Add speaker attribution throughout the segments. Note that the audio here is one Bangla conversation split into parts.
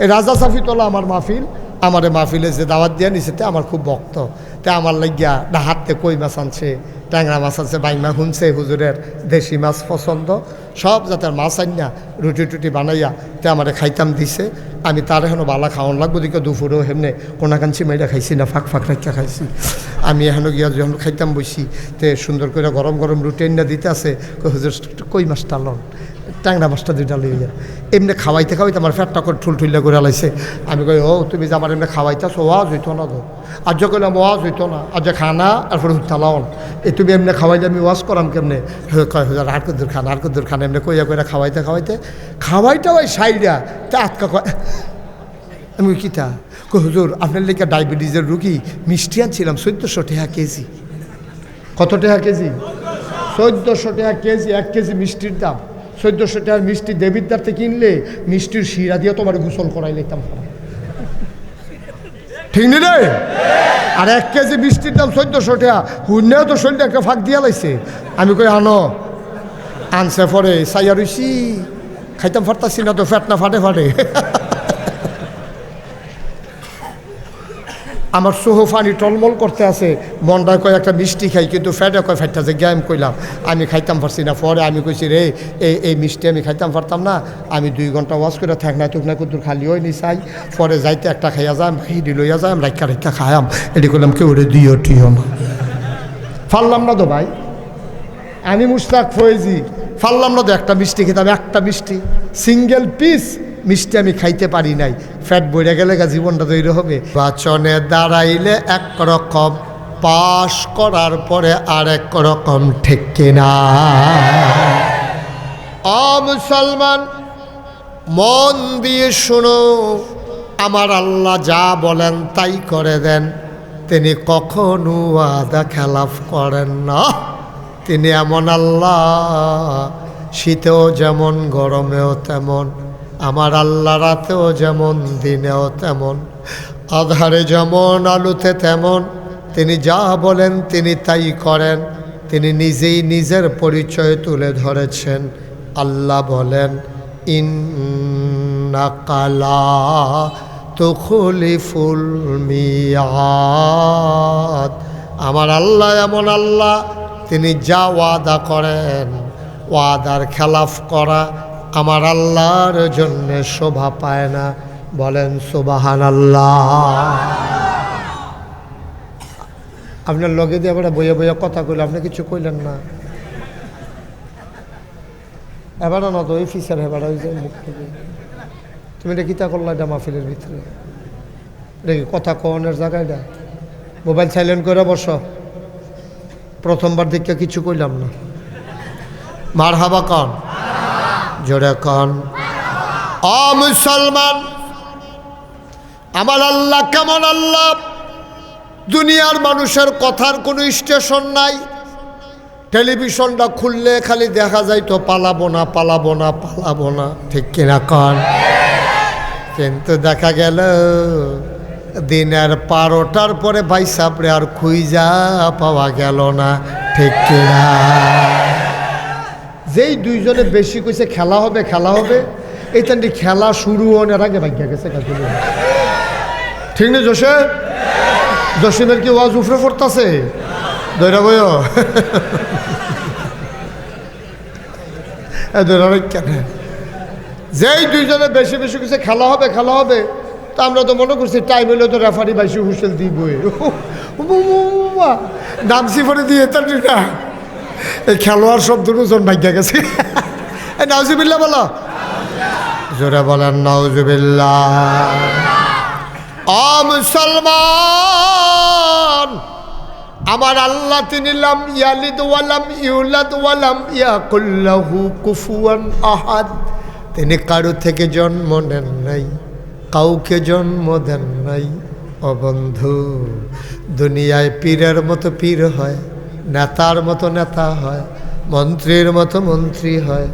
Speaker 1: এই রাজা সাফিতলা আমার মাহফিল, আমার মাহফিলে যে দাওয়াত দিয়ে নিছে তে আমার খুব ভক্ত। তে আমার লাগিয়া হাতে কই মাছ আনছে, ট্যাংরা মাছ আনছে, বাইমা শুনছে হুজুরের দেশি মাছ পছন্দ, সব জাতের মাছ আনিয়া রুটি টুটি বানাইয়া তে আমারে খাইতাম দিছে। আমি তার এখনও বালা খাওয়ান লাগবো দিকে দুপুরেও হেমনে কোনাকাঞ্চি মাইরা খাইছি না, ফাঁক ফাঁক রাখা খাইছি। আমি এখনও গিয়া যখন খাইতাম বসি তে সুন্দর করে গরম গরম রুটি এনে দিতে আছে, হুজুর কই মাছটা লন, ট্যাংরা মাছটা দুইটা লইয়া। এমনি খাওয়াইতে খাওয়াইতে আমার ফ্যাটটা করে ঠুলঠুল্লা করে লাইছে। আমি কই ও তুমি যে আমার এমনি খাওয়াইতেছ ওয়াজ হইতো না তো, আজ কইলাম ওয়াজ হইতো না, আজ খানা তারপরে উত্তালাও এই তুমি এমনি খাওয়াইলে আমি ওয়াজ করাম কেমনে? কয় হুজুর আর কদ্দুর খানা এমনি কইয়া কইরা খাওয়াইতে খাওয়াইতে ওই সাইডা তে আটকা কয়। আমি কিতা কই হুজুর আপনার লেখা ডায়াবেটিসের রুগী মিষ্টি আনছিলাম 1400 টাকা কেজি। কত টাকা কেজি? 1400 টাকা কেজি। 1 কেজি মিষ্টির দাম 1400 টাকার মিষ্টি দেবিদ্দারতে কিনলে মিষ্টির শিরা দিয়ে তোমার গোসল করাই নিতাম, ঠিক নি রে? আর 1 কেজি মিষ্টির দাম 1400 টাকা, হুন্নেও তো শরীরটা একটা ফাঁক দিয়া লাইছে। আমি কই আনো, আনছে পরে সাইয়া রইছি, খাইতাম ফাটতাছি না তো, ফ্যাট না ফাটে আমার সোহফানি টলমল করতে আছে, মনটা কয় একটা মিষ্টি খাই, কিন্তু ফ্যাটে কয় ফ্যাটটা যে আমি কইলাম আমি খাইতাম পারছি না। পরে আমি কইছি রে এই মিষ্টি আমি খাইতাম পারতাম না, আমি 2 ঘন্টা ওয়াশ করে থাক না তুক না কুতুর খালি হই নি চাই, পরে যাইতে একটা খাইয়া যাম, হিডি লইয়া যাম, রাইকা খায়াম, এটি করলাম কেউ রে দিও টিও না। ফাললাম না তো ভাই, আমি মুশতাক ফয়েজি ফাললাম না তো, একটা মিষ্টি খেতাম, একটা মিষ্টি সিঙ্গেল পিস মিষ্টি আমি খাইতে পারি নাই। ফ্যাট বইরা গেলে জীবনটা তৈরি হবে। বাচনে দাঁড়াইলে একরকম, পাশ করার পরে আরেক রকম, ঠিক কিনা? মুসলমান মন দিয়ে শুনো, আমার আল্লাহ যা বলেন তাই করে দেন, তিনি কখনো ওয়াদা খেলাফ করেন না। তিনি এমন আল্লাহ, শীতেও যেমন গরমেও তেমন, আমার আল্লাহ রাতেও যেমন দিনেও তেমন, আধারে যেমন আলোতে তেমন, তিনি যা বলেন তিনি তাই করেন। তিনি নিজেই নিজের পরিচয় তুলে ধরেছেন। আল্লাহ বলেন ইন্নাকা লা তুখলিফুল মিয়াদ। আমার আল্লাহ এমন আল্লাহ, তিনি যা ওয়াদা করেন, ওয়াদার খেলাফ করা আমার আল্লাহর জন্য শোভা পায় না। বলেন সুবহানাল্লাহ। আপনার লগে দিয়ে আবার বইয়া বইয়া কথা কইল, আপনি কিছু কইলেন না। এবার না তো ওই ফিসার হেবার ওই যে মুখ থেকে তুমি এটা কিতা করলা, এটা মাহফিলের ভিতরে দেখি কথা কনের জায়গাটা মোবাইল সাইলেন্ট করে বসো। প্রথমবার দেখে কিছু কইলাম না। মারহাবা কন, জোরে কন। মুসলমান, আমার আল্লাহ কেমন আল্লাহ? দুনিয়ার মানুষের কথার কোনো স্টেশন নাই। টেলিভিশনটা খুললে খালি দেখা যায় তো পালাবো না, ঠিক কিনা কন? কিন্তু দেখা গেল দিনের 12টার পরে ভাই সাপড়ে আর খুঁজা পাওয়া গেল না, ঠিক কিনা? যেই দুইজনে বেশি কইছে খেলা হবে এই তান্ডি খেলা শুরু হওয়ার আগে ভাগ্য গেছে, ঠিক না? জসিমের কি ওয়াজ উফরে পড়তাছে? দৈরা বই যেই দুইজনে বেশি কইছে খেলা হবে তা আমরা তো মনে করছি টাইম হইলে তো রেফারি বাইশি হুসেল দিবই, নামসি পরে দিয়ে তার না এই খেলোয়াড় সব দুজন ভাগ্য গেছে। নাউজুবিল্লাহ বলো, জোরে বলেন নাউজুবিল্লাহ। মুসলমান, আমার আল্লাহ তিনি লাম ইয়ালিদ ওয়ালাম ইউলাদ ওয়ালাম ইয়াকুল লাহু কুফুয়ান আহাদ। তিনি কারো থেকে জন্ম নেন নাই, কাউকে জন্ম দেন নাই। ও বন্ধু, দুনিয়ায় পীরের মতো পীর হয়, নেতার মতো নেতা হয়, মন্ত্রীর মতো মন্ত্রী হয়,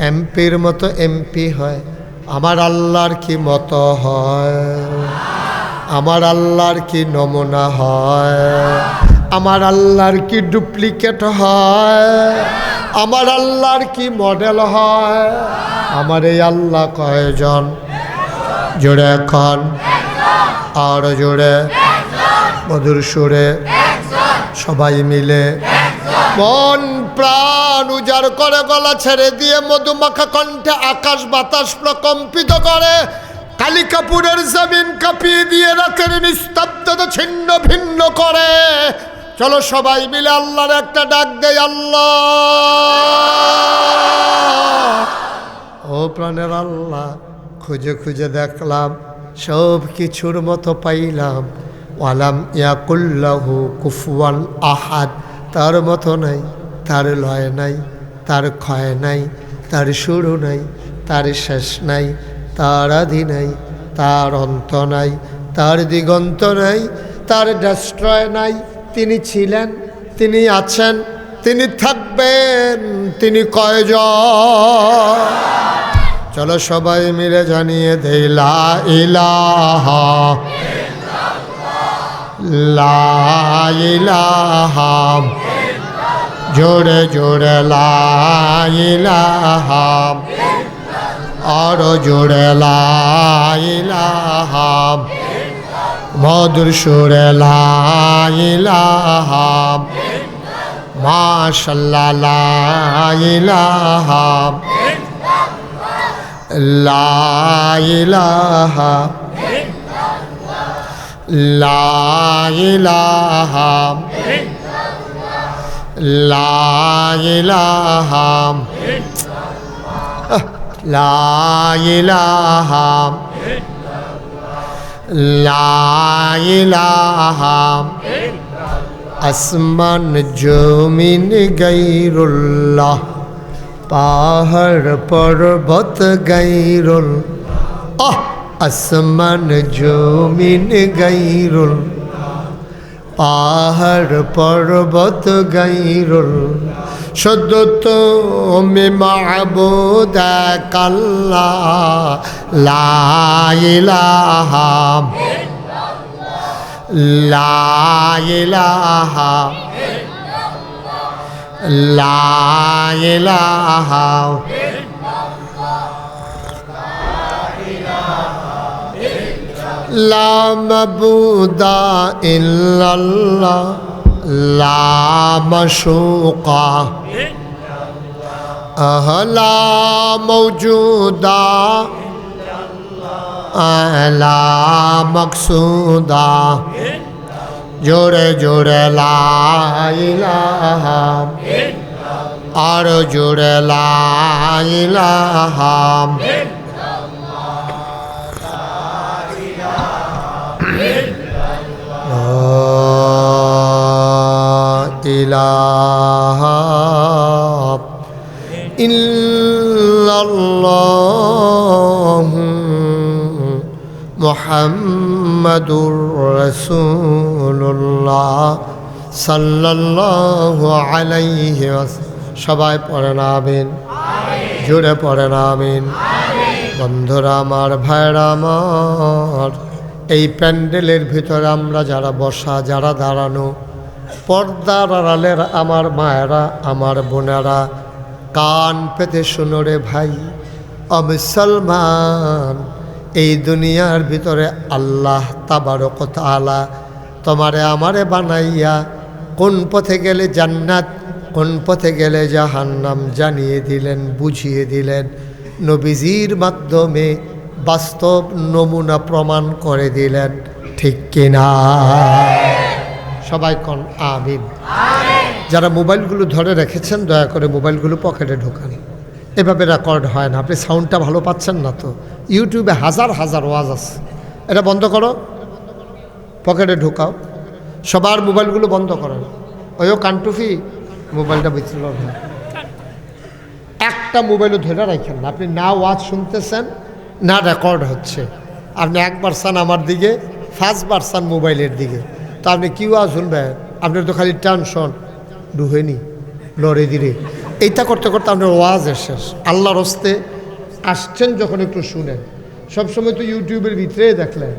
Speaker 1: এমপির মতো এমপি হয়। আমার আল্লাহর কি মতো হয়? আমার আল্লাহর কি নমুনা হয়? আমার আল্লাহর কি ডুপ্লিকেট হয়? আমার আল্লাহর কি মডেল হয়? আমার এই আল্লাহ কয়জন? জোরে এখন, আরো জোরে, মধুর সুরে, সবাই মিলে মন প্রাণ উজাড় করে গলা ছেড়ে দিয়ে মধুমাখা কণ্ঠে আকাশ বাতাস প্রকম্পিত করে, কালিকাপুরের জমিন কাঁপিয়ে দিয়ে রাতের নিস্তব্ধতা ছিন্ন ভিন্ন করে। চলো সবাই মিলে আল্লাহর একটা ডাক দেই, আল্লাহ। ও প্রাণের আল্লাহ, খুঁজে খুঁজে দেখলাম সব কিছুর মতো পাইলাম, ওয়ালাম ইয়াকুল্লাহু কুফুয়ান আহাদ, তার মতো নাই, তার লয় নাই, তার ক্ষয় নাই, তার শুরু নাই, তার শেষ নাই, তার আদি নাই, তার অন্ত নাই, তার দিগন্ত নাই, তার ডেস্ট্রয় নাই। তিনি ছিলেন, তিনি আছেন, তিনি থাকবেন, তিনি কয়জন। চলো সবাই মিলে জানিয়ে দেই লা ইলাহা, লা ইলাহা, জোরে জোরে লা ইলাহা, আরো জোরে লা ইলাহা, মধুর সুরে লা ইলাহা, মাশাআল্লাহ লা ইলাহা, লা ইলাহা, লা ইলাহা, লা ইলাহা, লা ইলাহা, লা ইলাহা, আসমান জমিন গায়রুল্লাহ, পাহাড় পর্বত গায়রুল, আসমান জমিন গায়রুল, পাহাড় পর্বত গায়রুল, শুধু তুমি মাবুদ এক আল্লাহ, লা ইলাহা, লা ইলাহা, লা ইলাহা, লা মাবুদা ইল্লাল্লাহ, লা মাশুকা, লা মওজুদা, লা মাকসুদা, জোরে জোরে লা ইলাহা, আর জোরে লা ইলাহা, ইলাহা ইল্লাল্লাহ মুহাম্মাদুর রাসূলুল্লাহ সাল্লাল্লাহু আলাইহি ওয়াসাল্লাম। সবাই পড়েন আমিন, জোরে পড়েন আমিন। বন্ধুরা আমার, ভাইরা আমার, এই প্যান্ডেলের ভিতরে আমরা যারা বসা, যারা দাঁড়ানো, পর্দার আড়ালের আমার মায়েরা, আমার বোনেরা, কান পেতে শুনো রে ভাই, মুসলমান, এই দুনিয়ার ভিতরে আল্লাহ তাবারক ওয়া তাআলা তোমারে আমারে বানাইয়া কোন পথে গেলে জান্নাত, কোন পথে গেলে জাহান্নাম জানিয়ে দিলেন, বুঝিয়ে দিলেন। নবীজির মাধ্যমে বাস্তব নমুনা প্রমাণ করে দিলেন, ঠিক কিনা? সবাই কোন আমিন। যারা মোবাইলগুলো ধরে রেখেছেন দয়া করে মোবাইলগুলো পকেটে ঢোকান, এভাবে রেকর্ড হয় না। আপনি সাউন্ডটা ভালো পাচ্ছেন না তো, ইউটিউবে হাজার হাজার ওয়াজ আছে, এটা বন্ধ করো, পকেটে ঢোকাও। সবার মোবাইলগুলো বন্ধ করেন। ওইও কানটুফি মোবাইলটা বিচ্ছিল না, একটা মোবাইলও ধরে রাখেন না। আপনি না ওয়াজ শুনতেছেন না রেকর্ড হচ্ছে, আপনি একবার চান আমার দিকে, ফার্স্টবার চান মোবাইলের দিকে, তো আপনি কি ওয়াজ শুনবেন? আপনার তো খালি টেনশন ডুহেনি লড়ে দিলে, এইটা করতে করতে আপনার ওয়াজ শেষ। আল্লাহর হস্তে আসছেন যখন একটু শুনেন। সবসময় তো ইউটিউবের ভিতরে দেখলেন,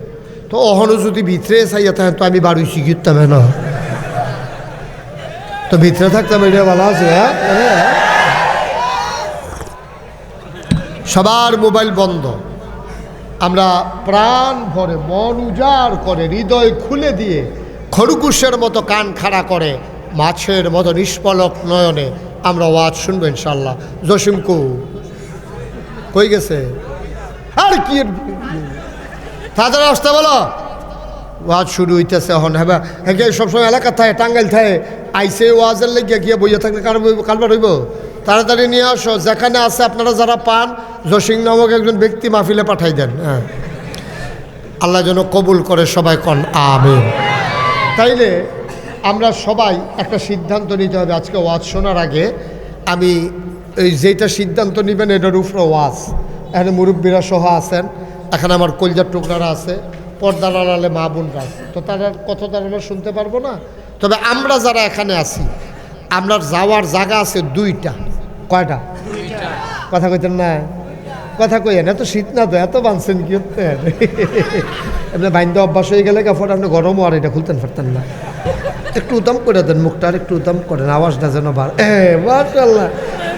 Speaker 1: তো অহনো যদি ভিতরে চাইয়া থাকেন তো আমি বাড়ি শিখিতাম না, তো ভিতরে থাকতাম, এটা ভালো আছে। সবার মোবাইল বন্ধ, আমরা প্রাণ ভরে মন উজাড় করে হৃদয় খুলে দিয়ে খরগোশের মতো কান খাড়া করে মাছের মতো নিষ্পলক নয়নে আমরা ওয়াজ শুনবো ইনশাল্লাহ। জসিম কই গেছে? আর কি তাদের আসতে বলো, ওয়াজ শুরু হইতেছে এখন। হ্যাঁ হ্যাঁ, সবসময় এলাকা থাকে টাঙ্গাইল থাকে, আইসে ওয়াজের লেগে গিয়ে বইয়া থাকলে কারবার হইব। তাড়াতাড়ি নিয়ে আসো, যেখানে আছে আপনারা যারা পান, জসিম নামক একজন ব্যক্তি মাহফিলে পাঠাই দেন। হ্যাঁ, আল্লাহ যেন কবুল করে, সবাই কন আমিন। তাইলে আমরা সবাই একটা সিদ্ধান্ত নিতে হবে। আজকে ওয়াজ শোনার আগে আমি এই যেটা সিদ্ধান্ত নেবেন এটার উপরে ওয়াজ, এখানে মুরব্বীরা সহ আছেন, এখানে আমার কলজার টুকরারা আছে, পর্দার আড়ালে মা বোনরা আছে, তো তারা কথা তো আমরা শুনতে পারবো না। তবে আমরা যারা এখানে আছি, আপনার যাওয়ার জায়গা আছে দুইটা। কয়টা? কথা কইতেন না? কথা কইেন, এত শীত না তো, এত বাঁধছেন কি হতেন? আপনি বাইন্দা অভ্যাস হয়ে গেলে কাপড় আপনি গরমও আর এটা খুলতেন পারতেন না। একটু উদাম করে দেন মুখটা, আর একটু উদাম করেন, আওয়াজটা যেন বার। মাশাআল্লাহ,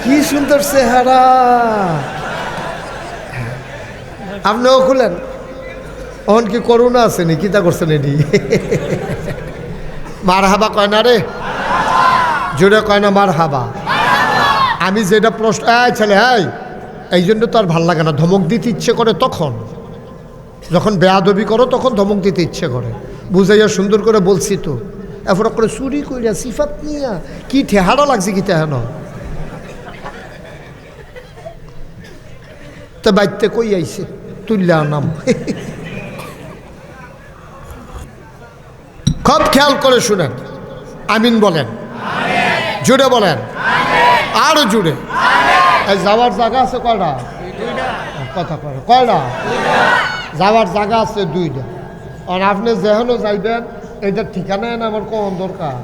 Speaker 1: কি সুন্দর চেহারা। আপনিও খুলেন। অহন কি করুণা আছে নি? কিতা করছেন এটি? মার হাবা কয় না রে, জোরে কয় না মার হাবা। আমি যেটা প্রশ্ন ছেলে, এই জন্য তো আর ভাল লাগে না। ধমক দিতে ইচ্ছে করে তখন, যখন বেয়াদবি করো তখন ধমক দিতে ইচ্ছে করে। বুঝাইয়া সুন্দর করে বলছি তো, এরপর করে চুরি কইরা সিফাত নিয়া কি ঠেহারা লাগছে, কি ঠেহানো তো বাইতে কই আইছে তুল্লা নাম। খুব খেয়াল করে শুনেন, আমিন বলেন, জুড়ে বলেন, আরো জুড়ে। এই যাওয়ার জায়গা আছে কয়টা? কথা কয় কয়টা? যাওয়ার জায়গা আছে দুইটা। আর আপনি যেহেন যাইবেন, এইটার ঠিকানা না আমার কোন দরকার।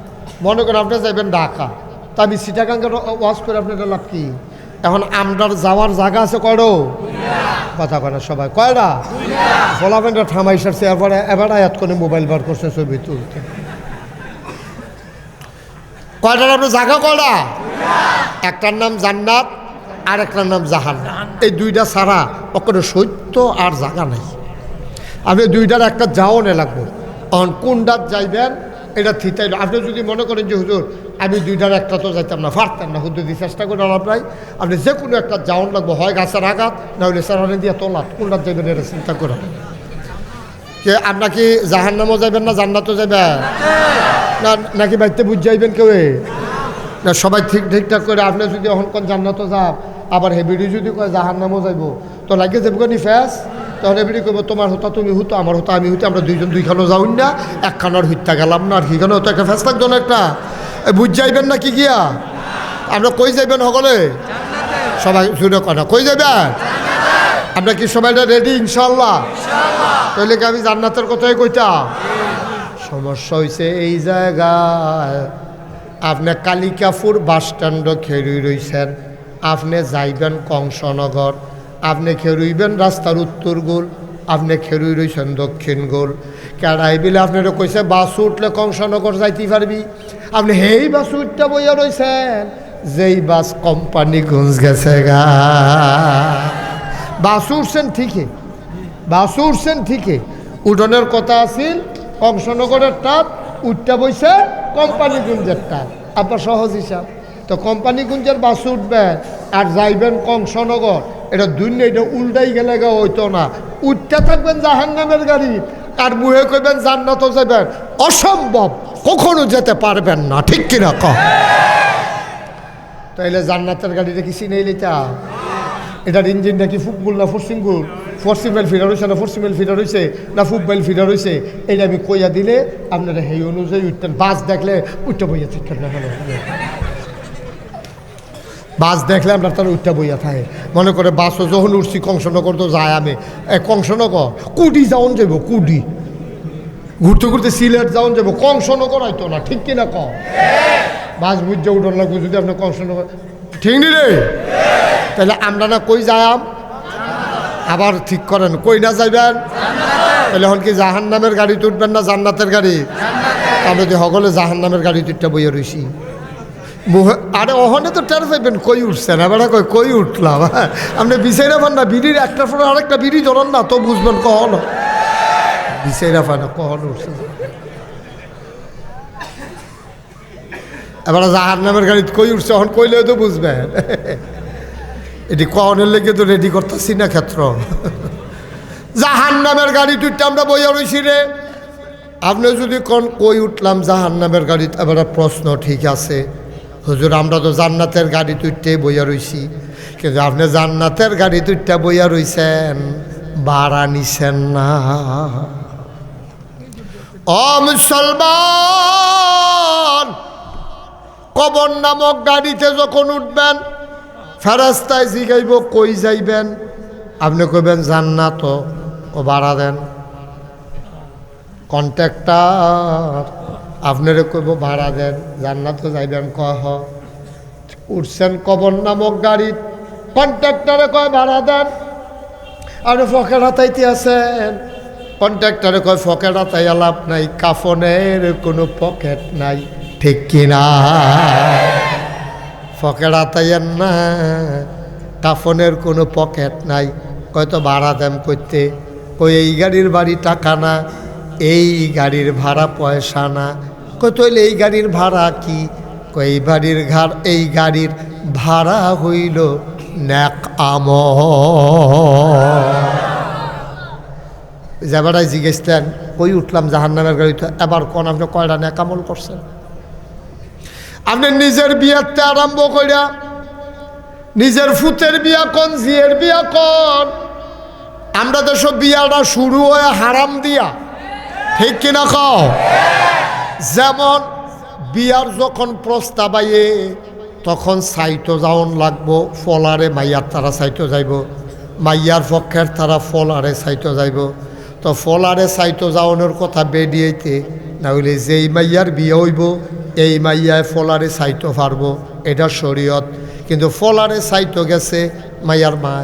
Speaker 1: মনে করেন আপনি যাইবেন ঢাকা, তা আমি সিটাগাঙ্গের ওয়াজ করে আপনার লাভ কি? এখন আমরার যাওয়ার জায়গা আছে কয়টো? কথা কয় না সবাই, কয়টা? ফলাফেনটা থামাই সারছে, এরপরে এবার আয়াত করে মোবাইল বার করছে ছবি তুলতে। কয়টার আপনার জায়গা কয়টা? একটার নাম জান্নাত আর একটার নাম জাহান্নাম। এই দুইটা ছাড়া ওখানে সত্য আর জায়গা নাই। আপনি দুইটার একটা যাও নে লাগবো। কোনটার যাইবেন এটা থিতাইল। আপনি যদি মনে করেন যে হুজুর আমি দুইটার একটা তো যাইতাম না, পারতেন না, হুজুর দিয়ে চেষ্টা করে আপনার আপনি যে কোনো একটা যাওন লাগবো, হয় গাছের আঘাত না হলে সারানে দিয়ে তোলাত। কোনটার যাইবেন এটা চিন্তা করে। কে আপনার কি জাহান্নামও যাইবেন না জান্নাতও যাইবেন না, নাকি বাড়িতে বুঝ যাইবেন কেউ না? সবাই ঠিকঠাক করে। আপনি যদি অহংকন জান্নাতও যাব, আবার হেবিডি যদি কয় জাহান্নামও যাইব, তো লাগে যাবো নি ফ্যাস। তখন হেবিডি কইব তোমার হতা তুমি হুতো, আমার হতা আমি হুতো, আমরা দুইজন দুইখানেও যাউন না, একখানার হত্যা গেলাম না, আর কিখানে হতো একটা ফ্যাস লাগতো না একটা। বুঝ যাইবেন না কি গিয়া? আমরা কই যাইবেন সকলে? সবাই জুড়ে কথা কই যাবেন? আমরা কি সবাইটা রেডি ইনশাল্লাহ? তাহলে কি আমি জান্নাতের কথাই কইতাম? সমস্যা হয়েছে এই জায়গায়, আপনি কালিকাপুর বাস স্ট্যান্ডও খেরুই রইছেন, আপনি যাইবেন কংসনগর, আপনি খেরুইবেন রাস্তার উত্তর গোল, আপনি খেরুই রইছেন দক্ষিণ গোল। কেড়াই বিলে আপনারা কইছে বাস উঠলে কংসনগর যাইতে পারবি, আপনি হেই বাস উঠতে বইয়া রইছেন যেই বাস কোম্পানিগঞ্জ গেছে গা। বাস উঠছেন ঠিকই, বাস উঠছেন ঠিকই, উঠোনের কথা আছিল কংসনগরের টাপ, উঠতে বইছে কোম্পানিগঞ্জের টাপ। আপনার সহজ হিসাব তো, কোম্পানিগঞ্জের বাস উঠবেন আর যাইবেন কংসনগর, এটা দুনিয়া এটা উল্টাই গেলে গা হইতো না। উঠতে থাকবেন জাহান্নামের গাড়ি আর মুহে কইবেন জান্নাতও যাবেন, অসম্ভব, কখনো যেতে পারবেন না, ঠিক কিনা কম? তাইলে জান্নাতের গাড়িটা কি চিনেই লিতা? এটার ইঞ্জিনটা কি ফুকবুল না ফরসিমগুল? ফরসিমেল ফিডার হয়েছে না ফরসিমেল ফিডার হয়েছে না ফুকবেল ফিডার হয়েছে? এইটা আমি কইয়া দিলে আপনারা সেই অনুযায়ী উঠতেন। বাস দেখলে উঠতে বইয়া থাকতেন না, হলো বাস দেখলে আমরা তার উঠতে বইয়া থাকে। মনে করে বাসও যখন উঠছি কংসনগর তো যায়, আমি কংসনগর কুডি যাওন যাব, কুডি ঘুরতে ঘুরতে সিলেট যাওন যাব, কংসনগর হয়তো না, ঠিক কিনা কম? বাস বুঝতে উঠন লাগবে যদি আপনি কংসনগর, ঠিক নি রে? তাহলে আমরা না কই যাম? আবার ঠিক করেন কই না যাইবেন? তাহলে এখন কি জাহান্নামের গাড়িতে উঠবেন না জান্নাতের গাড়ি? আমরা যে সকলে জাহান্নামের গাড়িতে উঠতে বইয়া রইছি। আরে ওখানে তো টের পাইবেন কই উঠছেন, এবার কই উঠলাম। আপনি বিছাইরা পান না, বিড়ির একটার পর আরেকটা বিড়ি ধরেন না, তো বুঝবেন কখনো বিছাইরা পান না কখনো উঠছে। এবার জাহান্নামের গাড়িতে কই উঠছে এখন কইলে তো বুঝবেন। এটি কখনের লেগে তো রেডি করতেছি না ক্ষেত্র। জাহান্নামের গাড়ি তুইটা আমরা বইয়া রইছি রে। আপনি যদি কোন কই উঠলাম জাহান্নামের গাড়িতে, এবার প্রশ্ন ঠিক আছে হুজুর আমরা তো জান্নাতের গাড়ি তুইটাই বইয়া রইছি, কিন্তু আপনি জান্নাতের গাড়ি তুইটা বইয়া রইছেন, ভাড়া নিছেন না। ও মুসলমান, কবর নামক গাড়িতে যখন উঠবেন ফেরেশতায় জিগাইব কই যাইবেন, আপনি কইবেন জান্নাত, ও ভাড়া দেন। কন্ট্রাক্টর আপনারে কইব ভাড়া দেন, জান্নাত যাইবেন, কহ উঠছেন কবর নামক গাড়ি, কন্ট্রাক্টরে কয় ভাড়া দেন। আপনি ফকের হাতাইতে আছেন, কন্ট্রাক্টরে কয় ফকের হাতাইয়া লাভ নাই, কাফনের কোনো পকেট নাই, ঠিক কিনা? ফকেট হাতাইয়েন না, কাফনের কোনো পকেট নাই, কয়তো ভাড়া দেন করতে। কই এই গাড়ির বাড়ি টাকা না, এই গাড়ির ভাড়া পয়সা না। কই তৈলে এই গাড়ির ভাড়া কি? কই এই গাড়ির ভাড়া হইল নেক আমল। যাবারাই জিজ্ঞেসতেন কই উঠলাম জাহান্নামের গাড়িতে, এবার কোন আপনি কয়টা নেক আমল করছেন? আপনি নিজের বিয়াতে আরম্ভ করিয়া, নিজের ফুতের বিয়া কন, জিয়ের বিয়া কন, আমরা তো সব বিয়াটা শুরু হয় হারাম দিয়া, ঠিক কিনা কও? যেমন বিয়ার যখন প্রস্তাব আইয়ে তখন সাইটো যাওন লাগবো, ফলারে মাইয়ার তারা সাইটো যাইব, মাইয়ার পক্ষের তারা ফলারে সাইটো যাইব। তো ফলারে সাইটো যাওয়ানোর কথা বেরিয়েতে না হইলে যেই মাইয়ার বিয়ে হইব এই মাইয়ায় ফলারে সাইটো পারবো, এটা শরীয়ত। কিন্তু ফলারে সাইটো গেছে মাইয়ার মা,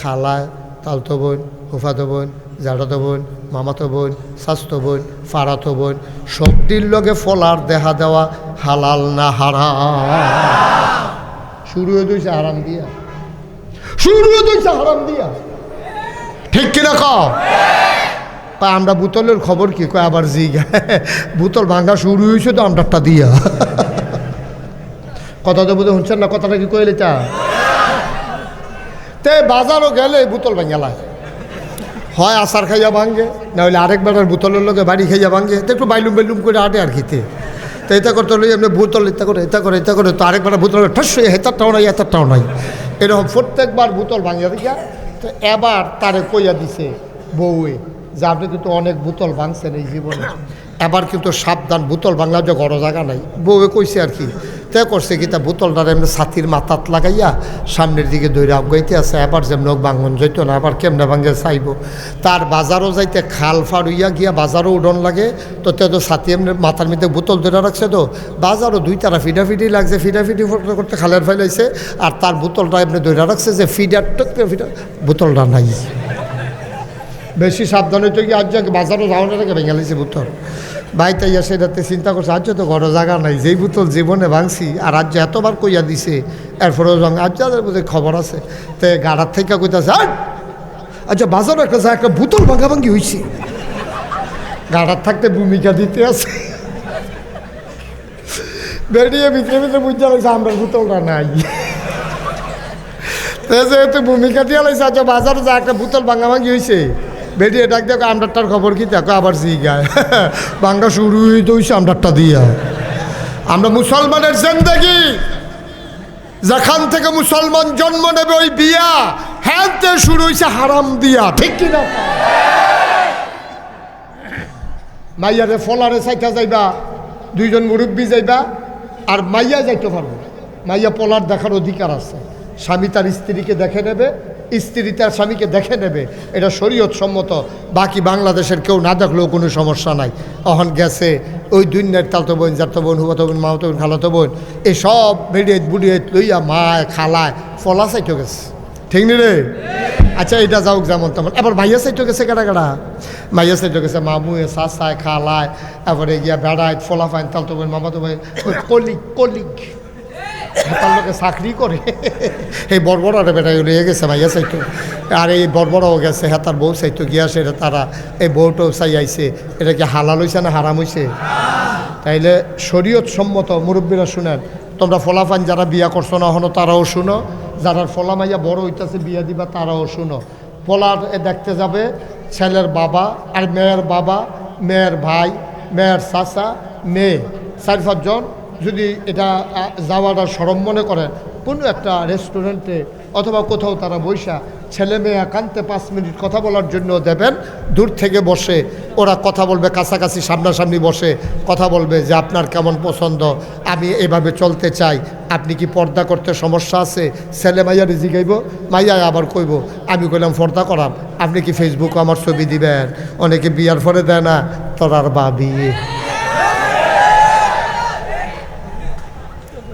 Speaker 1: খালায়, তালতো বোন, ফুফাতো বোন, জাড়াতো বোন, মামাতো বোন, স্বাস্থ্য বোন, ফারাতো বোন, সবটির লগে ফলার দেখা দেওয়া হালাল না হারাম? শুরু হয়ে দিয়েছে হারাম দিয়া, শুরু হয়ে দিয়েছে হারাম দিয়া, ঠিক কিনা কও? আমরা বোতলের খবর কি কয় আবার জিগা, বোতল ভাঙা শুরু হয়েছে তো আমরাটা দিয়া। কথা তো বুঝে শুনছেন না, কথাটা কি কইলে তা? তে বাজারও গেলে বোতল ভাঙালায়, হয় আচার খাইয়া ভাঙ্গে, না হলে আরেকবার বোতলের লোকে বাড়ি খাইয়া ভাঙ্গে, তো একটু বাইলুম বাইলুম করে আটে আর খেতে। তো এটা করতে হলে এমনি বোতল এটা করে তো আরেকবার বোতল ঠাস হেতারটাও নাই এতারটাও নাই, এরকম প্রত্যেকবার বোতল ভাঙিয়া দিয়া। তো এবার তারে কইয়া দিছে বউয়ে যে আপনি কিন্তু অনেক বোতল ভাঙছেন এই জীবনে, এবার কিন্তু সাবধান, বোতল ভাঙলা যে বড় জায়গা নাই। বউয়ে কইছে আর কি, তে করছে কি তা বোতলটার এমনি ছাতির মাথাত লাগাইয়া সামনের দিকে দৌড়ে আগাইতে আছে, এবার যেমন ভাঙন যাইতো না, আবার কেমনে ভাঙে চাইব। তার বাজারও যাইতে খাল ফাড়ুইয়া গিয়া বাজারও উডন লাগে, তো তে তো ছাতি এমনি মাথার মধ্যে বোতল ধরে রাখছে, তো বাজারও দুই তারা ফিডাফিডি লাগছে, ফিডাফিডি করতে করতে খালের ফেলাইছে, আর তার বোতলটা এমনি ধরে রাখছে যে ফিডার টুকরে ফিডার, বোতলটা নাই। বেশি সাবধান হইতে গিয়ে আজ বাজারও যাওয়ার আগে ভেঙে লাইছে বোতল। ভাই তাই সেটাতে চিন্তা করছে আজ তো বড় জায়গা নাই, যেই বোতল জীবনে ভাঙছি আর আজ এতবার কইয়া দিছে, এরপরেও আজ যাদের বোধহয় খবর আছে, তো গাড়ার থেকে কইতাছে আচ্ছা বাজারও একটা যা একটা বোতল ভাঙাভাঙ্গি হয়েছে, গাড়ার থাকতে ভূমিকা দিতে আছে, বেরিয়ে ভিতরে ভিতরে বুঝতে লাগছে আমরা বোতলটা নাই। যেহেতু ভূমিকা দিয়ে লাগছে আচ্ছা বাজারে যা একটা বোতল ভাঙাভাঙ্গি হয়েছে, বেরিয়ে ডাক দেখো আমরারটার খবর কি দেখো, আবার জিগায় ভাঙ্গা শুরু হইতে হয়েছে আমরারটা দিয়া। আমরা মুসলমানের জিন্দেগি যেখান থেকে মুসলমান জন্ম নেবে ওই বিয়া হ্যাঁ শুরু হয়েছে হারাম দিয়া, ঠিক কিনা? মাইয়ারে ফলারে চাইটা যাইবা, দুইজন মুরব্বী যাইবা, আর মাইয়া যাইতে পারবো, মাইয়া পলার দেখার অধিকার আছে। স্বামী তার স্ত্রীকে দেখে নেবে, স্ত্রী তার স্বামীকে দেখে নেবে, এটা শরীয়ত সম্মত। বাকি বাংলাদেশের কেউ না দেখলেও কোনো সমস্যা নাই। অহন গেছে ওই দুনিয়ার তালতো বোন, জাতো বোন, হুবাতো বোন, মামাতো বোন, খালাতো বোন, এসব বেড়িয়ে বুড়িয়ে লইয়া মায় খালায় ফলা চাইতে গেছে, ঠিক নি রে? আচ্ছা এটা যাওক যেমন তেমন। এবার মাইয়া চাইতে গেছে কাটা কাটা, মাইয়া চাইতে গেছে মামুয়ে চাচায় খালায়, এবারে গিয়া বেড়ায় ফলা ফাইন তালতো বোন, মামাতো বোন, ওই কলিগ হেতার লোকে চাকরি করে এই বড়বড়ারে বেটাই লইয়ে গেছে ভাইয়া চাইতো, আর এই বড়বড়াও গেছে হেতার বউ চাইতো গিয়া সেটা তারা এই বউটাও চাই আইছে। এটা কি হালাল হইছে না হারাম হইছে? তাইলে শরীয়ত সম্মত মুরব্বীরা শুনেন, তোমরা ফলাফান যারা বিয়া করছো না হনো তারাও শুনো, যারা ফলা মাইয়া বড় হইতেছে বিয়া দিবা তারাও শুনো। পোলার দেখতে যাবে ছেলের বাবা আর মেয়ের বাবা, মেয়ের ভাই, মেয়ের চাচা, মেয়ে, 4-5 জন যদি এটা যাওয়াটা সরম মনে করেন কোনো একটা রেস্টুরেন্টে অথবা কোথাও তারা বৈশা ছেলে মেয়ে একান্তে 5 মিনিট কথা বলার জন্য দেবেন। দূর থেকে বসে ওরা কথা বলবে, কাছাকাছি সামনাসামনি বসে কথা বলবে যে আপনার কেমন পছন্দ, আমি এভাবে চলতে চাই, আপনি কি পর্দা করতে সমস্যা আছে? ছেলে মাইয়া জিগাইব, মাইয়া আবার কইব আমি কইলাম পর্দা করাম, আপনি কি ফেসবুকে আমার ছবি দিবেন? অনেকে বিয়ার পরে দেয় না, তোরার বাবি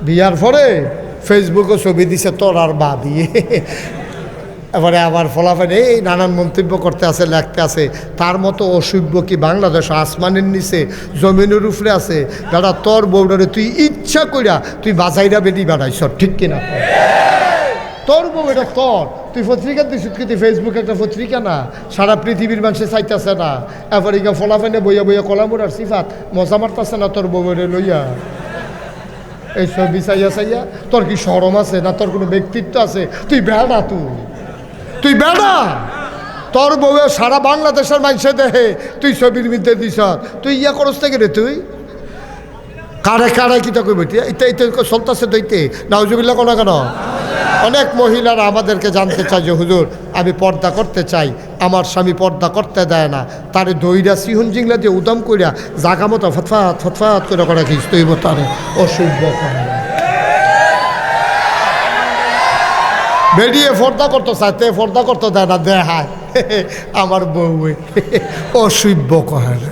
Speaker 1: বিয়ার পরে ফেসবুকে ছবি দিছে তোরার বাবি। এবারে আবার ফলাফল এই নানান মন্তব্য করতে আছে, লিখতে আছে। তার মতো অসভ্য কি বাংলাদেশ? আসমানের নিচে জমিনের উপরে আছে। দাদা তোর বউডারে তুই ইচ্ছা কইরা তুই বাজাইরা বেটি বাড়াইছ, ঠিক কিনা? তোর বউ এটা তোর, তুই পত্রিকা দিস কি? তুই ফেসবুক একটা পত্রিকা না, সারা পৃথিবীর মানুষে চাইতেছে না। এবার ইগা ফলাফানে বইয়া বইয়া কলামুর আর সিফাত মজা মারতেছে না তোর বউরে লইয়া এই ছবি চাইয়া চাইয়া। তোর কি শরম আছে না? তোর কোনো ব্যক্তিত্ব আছে? তুই বেড়া, তুই বেড়া। তোর বউয়ে সারা বাংলাদেশের মানুষে দেহে তুই ছবির মধ্যে দিস, তুই ইয়া করস থেকে রে? তুই কারে কারে কিতা কইব? এটা চলতেছে দইতে নাউজুবিল্লাহ কোনো কেন? অনেক মহিলারা আমাদেরকে জানতে চায় যে হুজুর আমি পর্দা করতে চাই, আমার স্বামী পর্দা করতে দেয় না, তারে দইরা সিহুন জিংলা দিয়ে উদাম কইরা জাগা মতো ফতফাত ফতফাত করে করে খিস্তইব, তারে অসভ্য বেরিয়ে পর্দা করতে চাইতে পর্দা করতে দেয় না, দেখায় আমার বউ অসভ্য কহে না।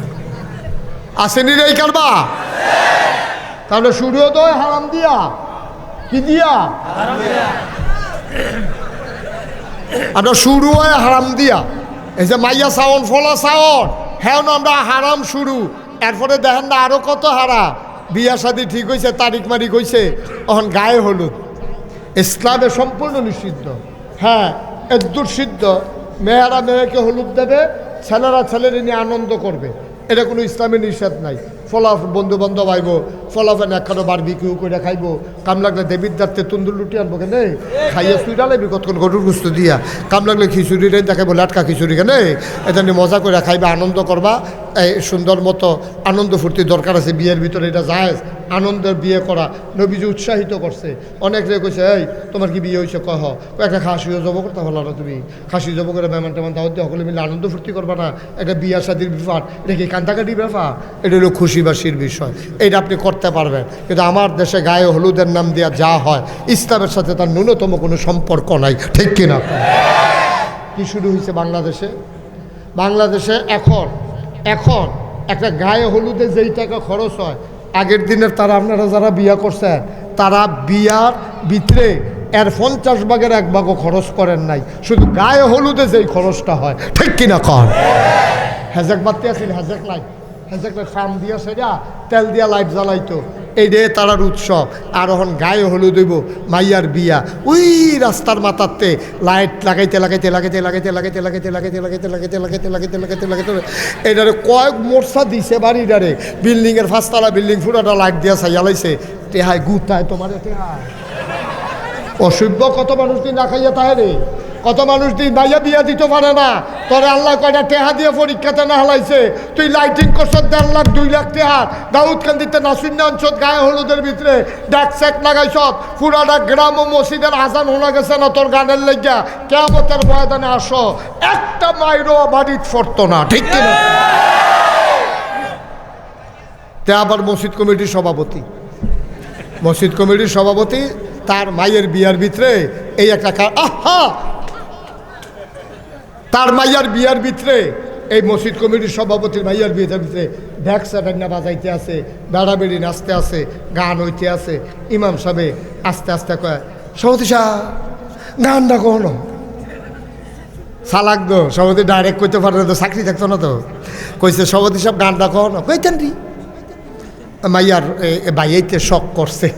Speaker 1: আসেনি রে এই কারবা? তাহলে শুরুও তো হারাম দিয়া, কি দিয়া? আমরা শুরু হয় হারাম দিয়া। এই যে মাইয়া চাওন ফলা চাওন, হ্যাঁ না আমরা হারাম শুরু, এরপরে দেখেন না আরো কত হারা। বিয়া শাদী ঠিক হয়েছে, তারিখ মারিক হয়েছে, তখন গায়ে হলুদ ইসলামে সম্পূর্ণ নিষিদ্ধ। হ্যাঁ একদূর সিদ্ধ, মেয়েরা মেয়েকে হলুদ দেবে, ছেলেরা ছেলেরা নিয়ে আনন্দ করবে, এটা কোনো ইসলামে নিষেধ নাই। ফলাফ বন্ধু বান্ধব আইব, ফলাফেন একখানো বারবিকিউ করে খাইব, কাম লাগলে দেবীর দাঁতে তুন্দুর লুটি আনবো কেন খাইয়া সুইটা লাগবি কতক্ষণ গরুর গুস্ত দিয়া, কাম লাগলে খিচুড়ি রে দেখাবো লাটকা খিচুড়ি কেন এটা নিয়ে মজা করে খাইবা, আনন্দ করবা। এই সুন্দর মতো আনন্দ ফুর্তি দরকার আছে, বিয়ের ভিতরে এটা জায়েজ, আনন্দের বিয়ে করা নবীজি উৎসাহিত করছে। অনেক রে কইছে এই তোমার কি বিয়ে হয়েছে? কহ একটা খাসিও জব করতে হলো না, তুমি খাসি জব করে মেহমান টেমান দাওয়াত দিয়ে সকলে মিলে আনন্দ ফুর্তি করবা না? একটা বিয়া শাদির ব্যাপার, এটা কি কান্দাকাটি ব্যাপার? এটা হলো খুশিবাসির বিষয়, এটা আপনি করতে পারবেন। কিন্তু আমার দেশে গায়ে হলুদের নাম দেওয়া যা হয় ইসলামের সাথে তার ন্যূনতম কোনো সম্পর্ক নাই, ঠিক কিনা? কি শুরু হয়েছে বাংলাদেশে? বাংলাদেশে এখন একটা গায়ে হলুদে যেই টাকা খরচ হয়, আগের দিনের তারা আপনারা যারা বিয়া করছেন তারা বিয়ার ভিতরে এর 50 ভাগের 1 ভাগও খরচ করেন নাই, শুধু গায়ে হলুদে যেই খরচটা হয়, ঠিক কিনা কর? হেজেক বাতি আছিল, হেজেক লাইট, হেজেক ফার্ম দিয়া সেটা তেল দিয়া লাইট জ্বালাইতো, এই রে তারার উৎসব। আর এখন গায়ে হলুদ হইব, মাইয়ার বিয়া, ওই রাস্তার মাথাতে লাইট লাগাইতে লাগাইতে লাগাইতে লাগাইতে লাগাইতে লাগাইতে লাগাইতে লাগাইতে লাগাইতে লাগাইতে লাগাইতে লাগাইতে লাগাইতে এটারে কয়েক মোর্চা দিছে বাড়িটারে, বিল্ডিংয়ের 5তলা বিল্ডিং পুরোটা লাইট দিয়া চাইয়ালাইছে। টেহায় গুতায় তোমার টেহায় অসভ্য। কত মানুষ দিন না খাইয়া তাহে রে, কত মানুষ দিন ভাইয়া বিয়া দিতে পারে না, তোরে আল্লাহ কয়টা টেহা দিয়ে পরীক্ষাতে না হালাইছে। তুই লাইটিং করছ 1.5 লাখ 2 লাখ টেহা, দাউদ কান্দিতে নাসুন্না অঞ্চল গায়ে হলুদের ভিতরে ডাক সেট লাগাইছ, পুরাটা গ্রাম ও মসজিদের আজান শোনা গেছে না তোর গানের লেগা। কিয়ামতের ময়দানে আসো, একটা মাইরও বাড়িত ফরতো না, ঠিক কিনা? তে আবার মসজিদ কমিটির সভাপতি তার মায়ের বিয়ার ভিতরে এই একটা তার মাইয়ার বিয়ার ভিতরে এই মসজিদ কমিটির সভাপতির মাইয়ার বিয়ের ভিতরে ব্যাগসা ডান্না বাজাইতে আছে, বেড়াবেড়ি নাচতে আছে, গান হইতে আছে। ইমাম সাহেব আস্তে আস্তে কয় সভাপতি সাহেব গানটা কখনো সালাক দো। সভাপতি ডাইরেক্ট কইতে পারে তো, চাকরি থাকতো না তো। কইছে সভাপতি সাহেব গানটা কখনো কইতেন রি মাইয়ার বাইয়াইতে শখ করছে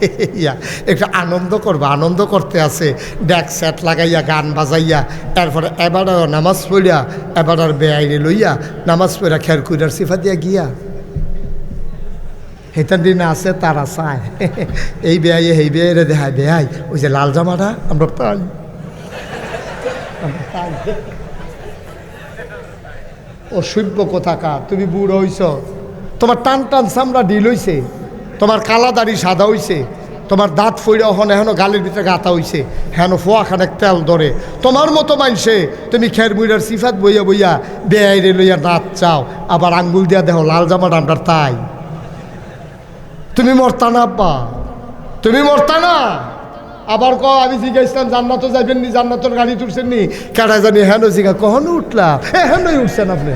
Speaker 1: ইয়া একটু আনন্দ করবো, আনন্দ করতে আছে, ড্যাক সেট লাগাইয়া গান বাজাইয়া, তারপরে এবার নামাজ পড়িয়া এবার আর বেআইনে লইয়া নামাজ পড়া খের কুইরার সিফা দিয়া গিয়া হেতার দিনে আছে তারা চায় এই বেআইয়ে এই বেআইরে দেখায়, বেআই ওই যে লাল জামাটা আমরা পাই, অসভ্য কোথাকার। তুমি বুড়ো হইছ, তোমার টান টান চামড়া ডিল হইছে, তোমার কালা দাড়ি সাদা হইছে, তোমার দাঁত ফইরা হন এখনো গালের ভিতরে গাঁথা হইছে, হেন ফোয়া খানেক তেল ধরে, তোমার মতো মানছে তুমি খের মুইরার সিফাত বইয়া বইয়া বেআইরে লইয়া দাঁত চাও, আবার আঙ্গুল দিয়া দেখো লাল জামাটা আমরা তাই। তুমি মরতা না আব্বা, তুমি মরতা না। আবার আমি জিজ্ঞাসলাম জান্নাত যাইবেন নি, জান্নাতের গাড়ি তুলছেন নি, কেডা জানি হেন জিজ্ঞা কখনো উঠলাম, হেনই উঠছেন আপনি,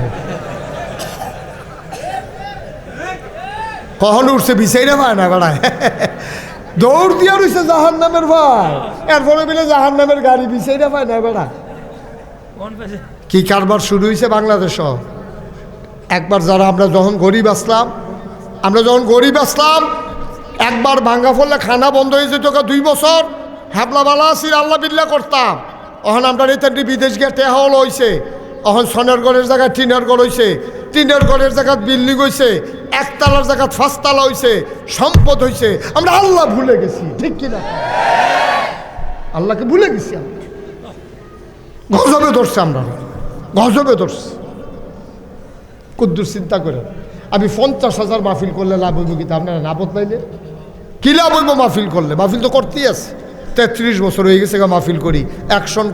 Speaker 1: কখনো উঠছে বিচাইরা ভাই না বেড়ায় দৌড় দিয়া রয়েছে জাহান নামের ভাই, এরপরে বলে জাহান নামের গাড়ি বিচাইরা পায় না বেড়া। কি কারবার শুরু হয়েছে বাংলাদেশ। একবার যারা আমরা যখন গরিব আসলাম, একবার ভাঙ্গা ফলে খানা বন্ধ হয়ে যেত 2 বছর, হ্যাবলা বালা আসির আল্লাহ বিল্লা করতাম। এখন আমরা রেতান্ডি বিদেশ গিয়ে টেহা হল হয়েছে, এখন সনের ঘরের জায়গায় টিনের ঘর হয়েছে, টিনের ঘরের জায়গায় বিল্ডিং হয়েছে, একতলার জায়গায় 5 তলা হয়েছে, সম্পদ হয়েছে। আমরা আল্লাহ ভুলে গেছি, ঠিক কিনা? আল্লাহকে ভুলে গেছি, গজবে ধরছে, আমরা গজবে ধরছি। কুদ্দুর চিন্তা করে আমি 50,000 মাহফিল করলে লাভ হইব, কিন্তু আপনারা নাপত পাইলে কি লাভ হইব? মাহফিল করলে মাহফিল তো করতেই আছে, 33 বছর হয়ে গেছে মাহফিল করি, অ্যাকশন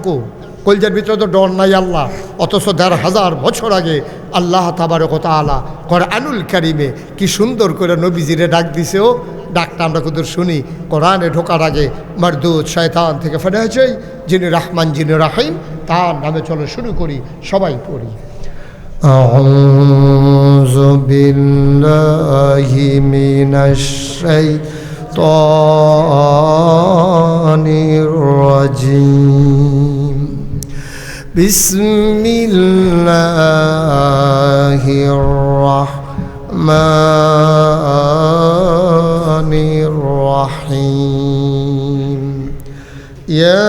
Speaker 1: কলজার ভিতরে তো ডর নাই আল্লাহ। অথচ 1,500 বছর আগে আল্লাহ তাবারক ওয়া তাআলা কোরআনুল কারীমে কি সুন্দর করে নবীজিরে ডাক দিছে। ও ডাকটা আমরা কত শুনি, কোরআনে ঢোকার আগে মারদুদ শয়তান থেকে ফেরা হয়েছে, যিনি রহমান যিনি রাহিম, তার নামে চলো শুরু করি, সবাই পড়ি। আউযু বিল্লাহি মিনাশ শাইতানির রাজিম। বিসমিল্লাহির রাহমানির রাহিম। ইয়া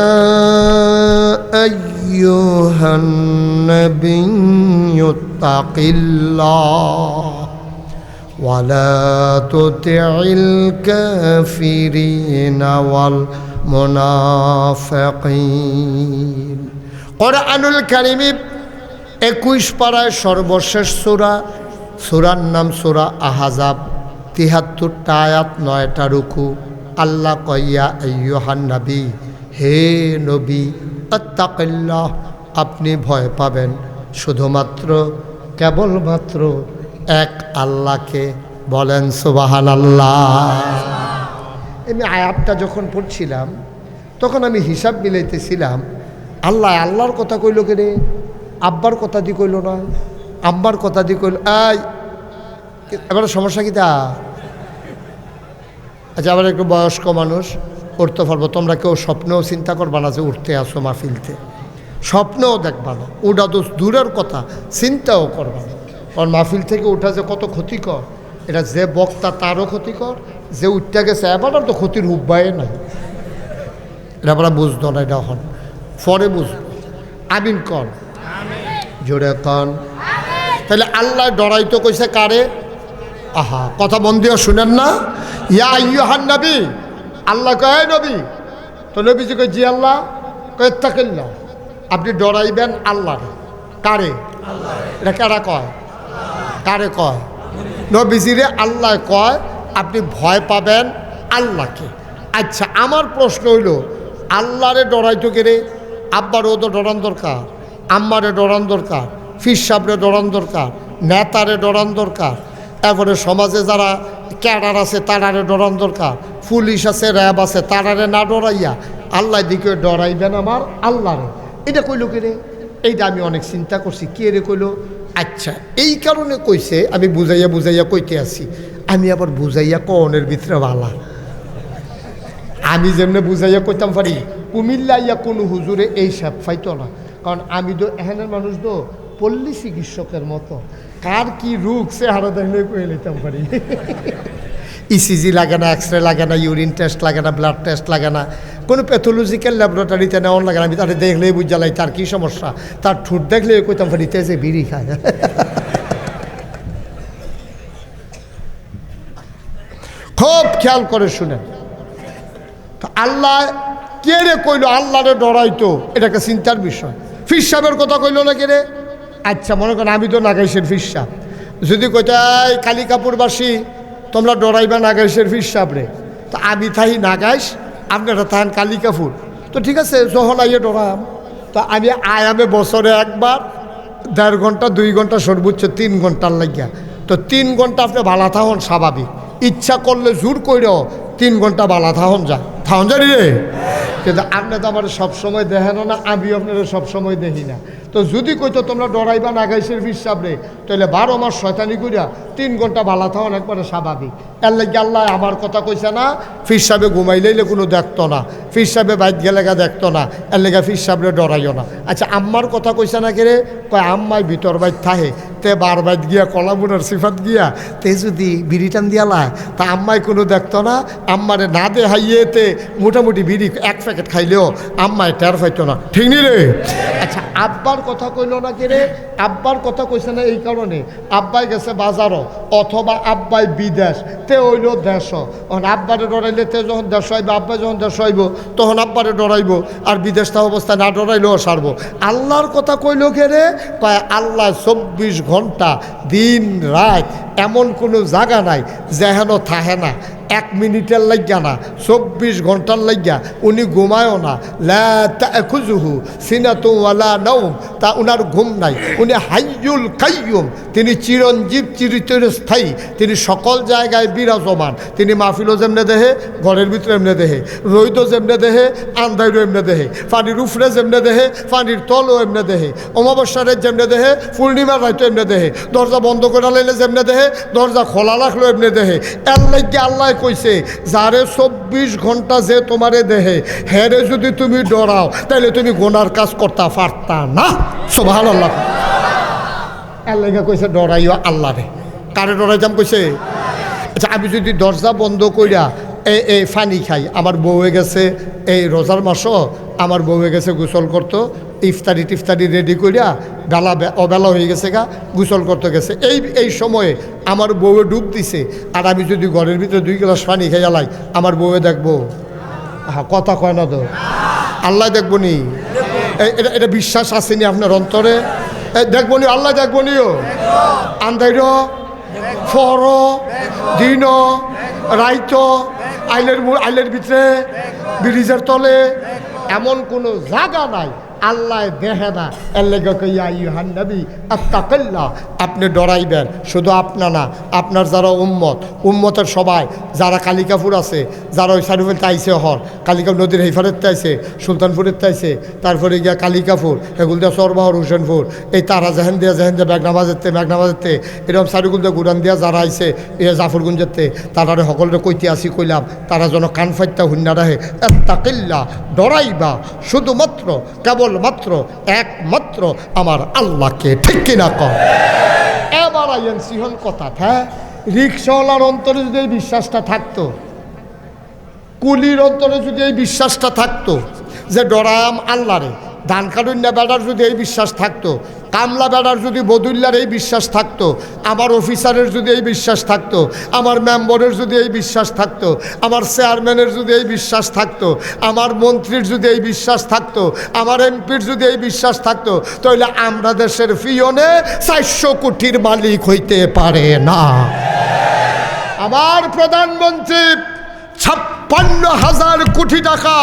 Speaker 1: আইয়ুহান নাবিয়্যুত্তাকিল্লাহ ওয়া লা তুতি'ল কাফিরিনা ওয়াল মুনাফিকিন। কোরআনুল কারীম 21 পারায় সর্বশেষ সূরা, সূরার নাম সূরা আহজাব, 73টা আয়াত, 9টা রুকু। আল্লাহ কইয়া আইয়ুহান নবী, হে নবী, আত্তাকিল্লাহ, আপনি ভয় পাবেন শুধুমাত্র কেবলমাত্র এক আল্লাহকে। বলেন সুবহানাল্লাহ। আমি আয়াতটা যখন পড়ছিলাম তখন আমি হিসাব মিলাইতেছিলাম, আল্লাহর কথা কইল কেনে, আব্বার কথা দিয়ে কইল না, আব্বার কথা দিয়ে কইল। এবার সমস্যা কি তা? আচ্ছা, আবার একটু বয়স্ক মানুষ উঠতে পারবো, তোমরা কেউ স্বপ্নেও চিন্তা করবা না যে উঠতে আসো মাহফিলতে, স্বপ্নেও দেখবা না, ওটা তো দূরের কথা, চিন্তাও করবা না। কারণ মাহফিল থেকে ওঠা যে কত ক্ষতিকর, এটা যে বক্তা তারও ক্ষতিকর, যে উঠতে গেছে এবার তো ক্ষতির উপায় নাই। এটা আমরা বুঝতো না, এটা এখন পরে বুঝবো। আমিন কন, জোরে কন। তাহলে আল্লাহ ডরাইতো কইছে কারে? আহা, কথা মন দিয়ে শুনেন না? ইয়া আইয়ুহান নবী, আল্লাহ কয় নবী, তো নবীজি কয় জি আল্লাহ, কয় ইত্তাকিল্লাহ, আপনি ডরাইবেন আল্লাহরে। কারে? এটা কারা কয়? কারে কয়? নবীজিরে আল্লাহ কয় আপনি ভয় পাবেন আল্লাহকে। আচ্ছা, আমার প্রশ্ন হইল, আল্লাহরে ডরাইতো কেরে? আব্বারও তো ডরান দরকার, আম্মারে ডরান দরকার, ফির সাহেবরে ডরান দরকার, নেতারে ডরান দরকার, এরপরে সমাজে যারা ক্যাডার আছে তারারে ডরান দরকার, পুলিশ আছে, র্যাব আছে, তারারে না ডরাইয়া আল্লাহ দিকে ডরাইবেন আমার আল্লাহরে। এটা কইল কেরে? এইটা আমি অনেক চিন্তা করছি, কে রে কইল? আচ্ছা, এই কারণে কইছে, আমি বুঝাইয়া কইতে আসি। আমি আবার বুঝাইয়া কনের ভিতরে বালা, আমি যেমনি বুঝাইয়া কইতাম পারি, কুমিল্লা ইয়া কোনো হুজুরে এই সাপ ফাইতো না। কারণ আমি তো এখানের মানুষ তো পল্লী চিকিৎসকের মতো, কার কি রোগ সে হারা দেখলে কয়ে নিতাম পারি। ইসিজি লাগে না, এক্স রে লাগে না, ইউরিন টেস্ট লাগে না, ব্লাড টেস্ট লাগে না, কোনো প্যাথোলজিক্যাল ল্যাবরেটরিতে নেওয়ার লাগে না। আমি তাদের দেখলেই বুঝালাই তার কী সমস্যা। তার ঠোঁট দেখলে কইতাম ফেরিতে যে বিড়ি খায়। খুব খেয়াল করে শুনেন, আল্লাহ কে রে কইল আল্লাহরে ডরাইতো, এটা একটা চিন্তার বিষয়। ফির সাহেবের কথা কইল না কে রে? আচ্ছা মনে করেন আমি তো নাগাইশের ফির সাহেব, যদি কইতাই কালিকাপুরবাসী তোমরা ডরাইবা নাগাইশের ফির সাহেব রে, তো আমি থাই নাগাইশ, আপনারা থাকেন কালিকাপুর, তো ঠিক আছে যখন আইয়ে ডরাম। তো আমি আয়ামে বছরে একবার 1.5 ঘন্টা 2 ঘন্টা সর্বোচ্চ 3 ঘন্টার লাগিয়া, তো 3 ঘন্টা আপনি ভালা থাকুন স্বাভাবিক, ইচ্ছা করলে জোর কইরও 3 ঘন্টা বালা থাকুন জানি রে। কিন্তু আপনি তো আমার সবসময় দেখেন না, আমি আপনারা সবসময় দেখি না। তো যদি কইতো তোমরা ডরাইবা নাগাইশের ফির রে, তাহলে 12 মাস শয়তানি কইরা 3 ঘন্টা বালা থাকুন একবারে স্বাভাবিক। এর লাগে আল্লাহ আমার কথা কইছে না ফির সাহেবে ঘুমাইলেইলে কোনো দেখতো না, ফির সাহেবে বাইক গেলেগা দেখতো না, এর লেগে ফির সাহেবরে ডরাইও না। আচ্ছা আম্মার কথা কইছে না কে রে? কয় আম্মাই ভিতর বাইক থাহে, তে বার বাইত গিয়া কলাবুনার সিফাত গিয়া তে যদি বিড়িটান দিয়ালায় তা আম্মাই কোনো দেখতো না, আম্মারে না দে হাইয়েতে মোটামুটি বিড়ি 1 প্যাকেট খাইলেও আম্মায় টের পাইতো না, ঠিক নি রে? আচ্ছা আব্বার কথা কইল না কে রে? আব্বার কথা কইছে না এই কারণে, আব্বাই গেছে বাজারও অথবা আব্বাই বিদেশ, তে হইল দেশ। আব্বারে ডরাইলে তে যখন দেশ হইব, আব্বাই যখন দেশ হইব তখন আব্বারে ডরাইব, আর বিদেশটা অবস্থায় না ডরাইলেও সারবো। আল্লাহর কথা কইল কে রে? কয় আল্লাহ 24 ঘন্টা দিন রাত এমন কোনো জায়গা নাই যেহেন থাহে না, 1 মিনিটের লাগিয়া না, 24 ঘন্টার লাগিয়া উনি ঘুমায়ও না। লা তাখুযুহু সিনাতুন ওয়ালা নাওম, তা উনার ঘুম নাই। উনি হাইয়ুল কাইয়ুম, তিনি চিরঞ্জীব চিরস্থায়ী, তিনি সকল জায়গায় বিরাজমান। তিনি মাহফিলও যেমনে দেহে, ঘরের ভিতরে এমনে দেহে, রইদও যেমনে দেহে, আন্দাইরও এমনে দেহে, পানির উফরে যেমনে দেহে, পানির তলও এমনে দেহে, অমাবস্যারের যেমনে দেহে, পূর্ণিমার রাইতো এমনে দেহে, দরজা বন্ধ করে লাইলে যেমনে দেহে, দরজা খোলা রাখলো এমনে দেহে। এর লাগে আল্লাহ কইছে যারে 24 ঘন্টা যে তোমারে দেহে, হেরে যদি তুমি ডরাও তাহলে তুমি গোনার কাজ করতে পারতা না। সুবহানাল্লাহ। এর লাগে কইছে ডরাইও আল্লাহরে। কারে ডরাইতাম কইছে? আচ্ছা আমি যদি দরজা বন্ধ কইরা এই পানি খাই, আমার বউয়ে গেছে এই রোজার মাসও আমার বউয়ে গেছে গোসল করতো, ইফতারি টিফতারি রেডি করিয়া বেলা অবেলা হয়ে গেছে গা, গোসল করতে গেছে। এই সময়ে আমার বউয়ে ডুব দিছে, আর আমি যদি ঘরের ভিতরে 2 গ্লাস পানি খাই জ্বালাই, আমার বউয়ে দেখবো? হ্যাঁ কথা কয় না তো, আল্লাহ দেখবো নি? এটা বিশ্বাস আসেনি আপনার অন্তরে? দেখবো নি আল্লাহ? দেখবো নিও আন্দাইর ফর দিন রাইত আইলের ভিতরে ব্রিজের তলে এমন কোনো জায়গা নাই আল্লাহ দেখে না। এর লেগে কইয়া ইউহান নবী আত্তাকিল্লাহ, আপনি ডরাইবেন। শুধু আপনার না, আপনার যারা উম্মতের সবাই যারা কালিকাপুর আছে, যারা ওই সাইডে আইসে কালিকাপুর নদীর হেফারেতে আইসে, সুলতানপুরের আইসে, তারপরে গিয়া কালিকাপুর, এগুলো দিয়া সরবাহর হোসেনপুর, এই তারা যেহেন দিয়া মেঘনাবাজেতে এরকম সারিগুল দিয়ে গুড়ান দিয়া যারা আইসে জাফরগঞ্জেতে, তারা সকলরে কইতে আসি কইলাম তারা যেন কান ফাইত্যা হুন্না রাহে। আত্তাকিল্লাহ, ডরাইবা শুধুমাত্র কেবলমাত্র একমাত্র আমার আল্লাহকে, ঠিক কিনা কর? এবার আইন সিহন কথা। হ্যাঁ, রিক্সাওয়ালার অন্তরে যদি এই বিশ্বাসটা থাকতো, কুলির অন্তরে যদি এই বিশ্বাসটা থাকতো যে ডরাম আল্লাহরে, ধান কাটুন্যা বেড়ার যদি এই বিশ্বাস থাকতো, কামলা বেড়ার যদি বদুল্লার এই বিশ্বাস থাকতো, আমার অফিসারের যদি এই বিশ্বাস থাকতো, আমার মেম্বারের যদি এই বিশ্বাস থাকতো, আমার চেয়ারম্যানের যদি এই বিশ্বাস থাকতো, আমার মন্ত্রীর যদি এই বিশ্বাস থাকতো, আমার এমপির যদি এই বিশ্বাস থাকতো, তাহলে আমরা দেশের পিয়নে 400 কোটির মালিক হইতে পারে না। আমার প্রধানমন্ত্রী 56,000 কোটি টাকা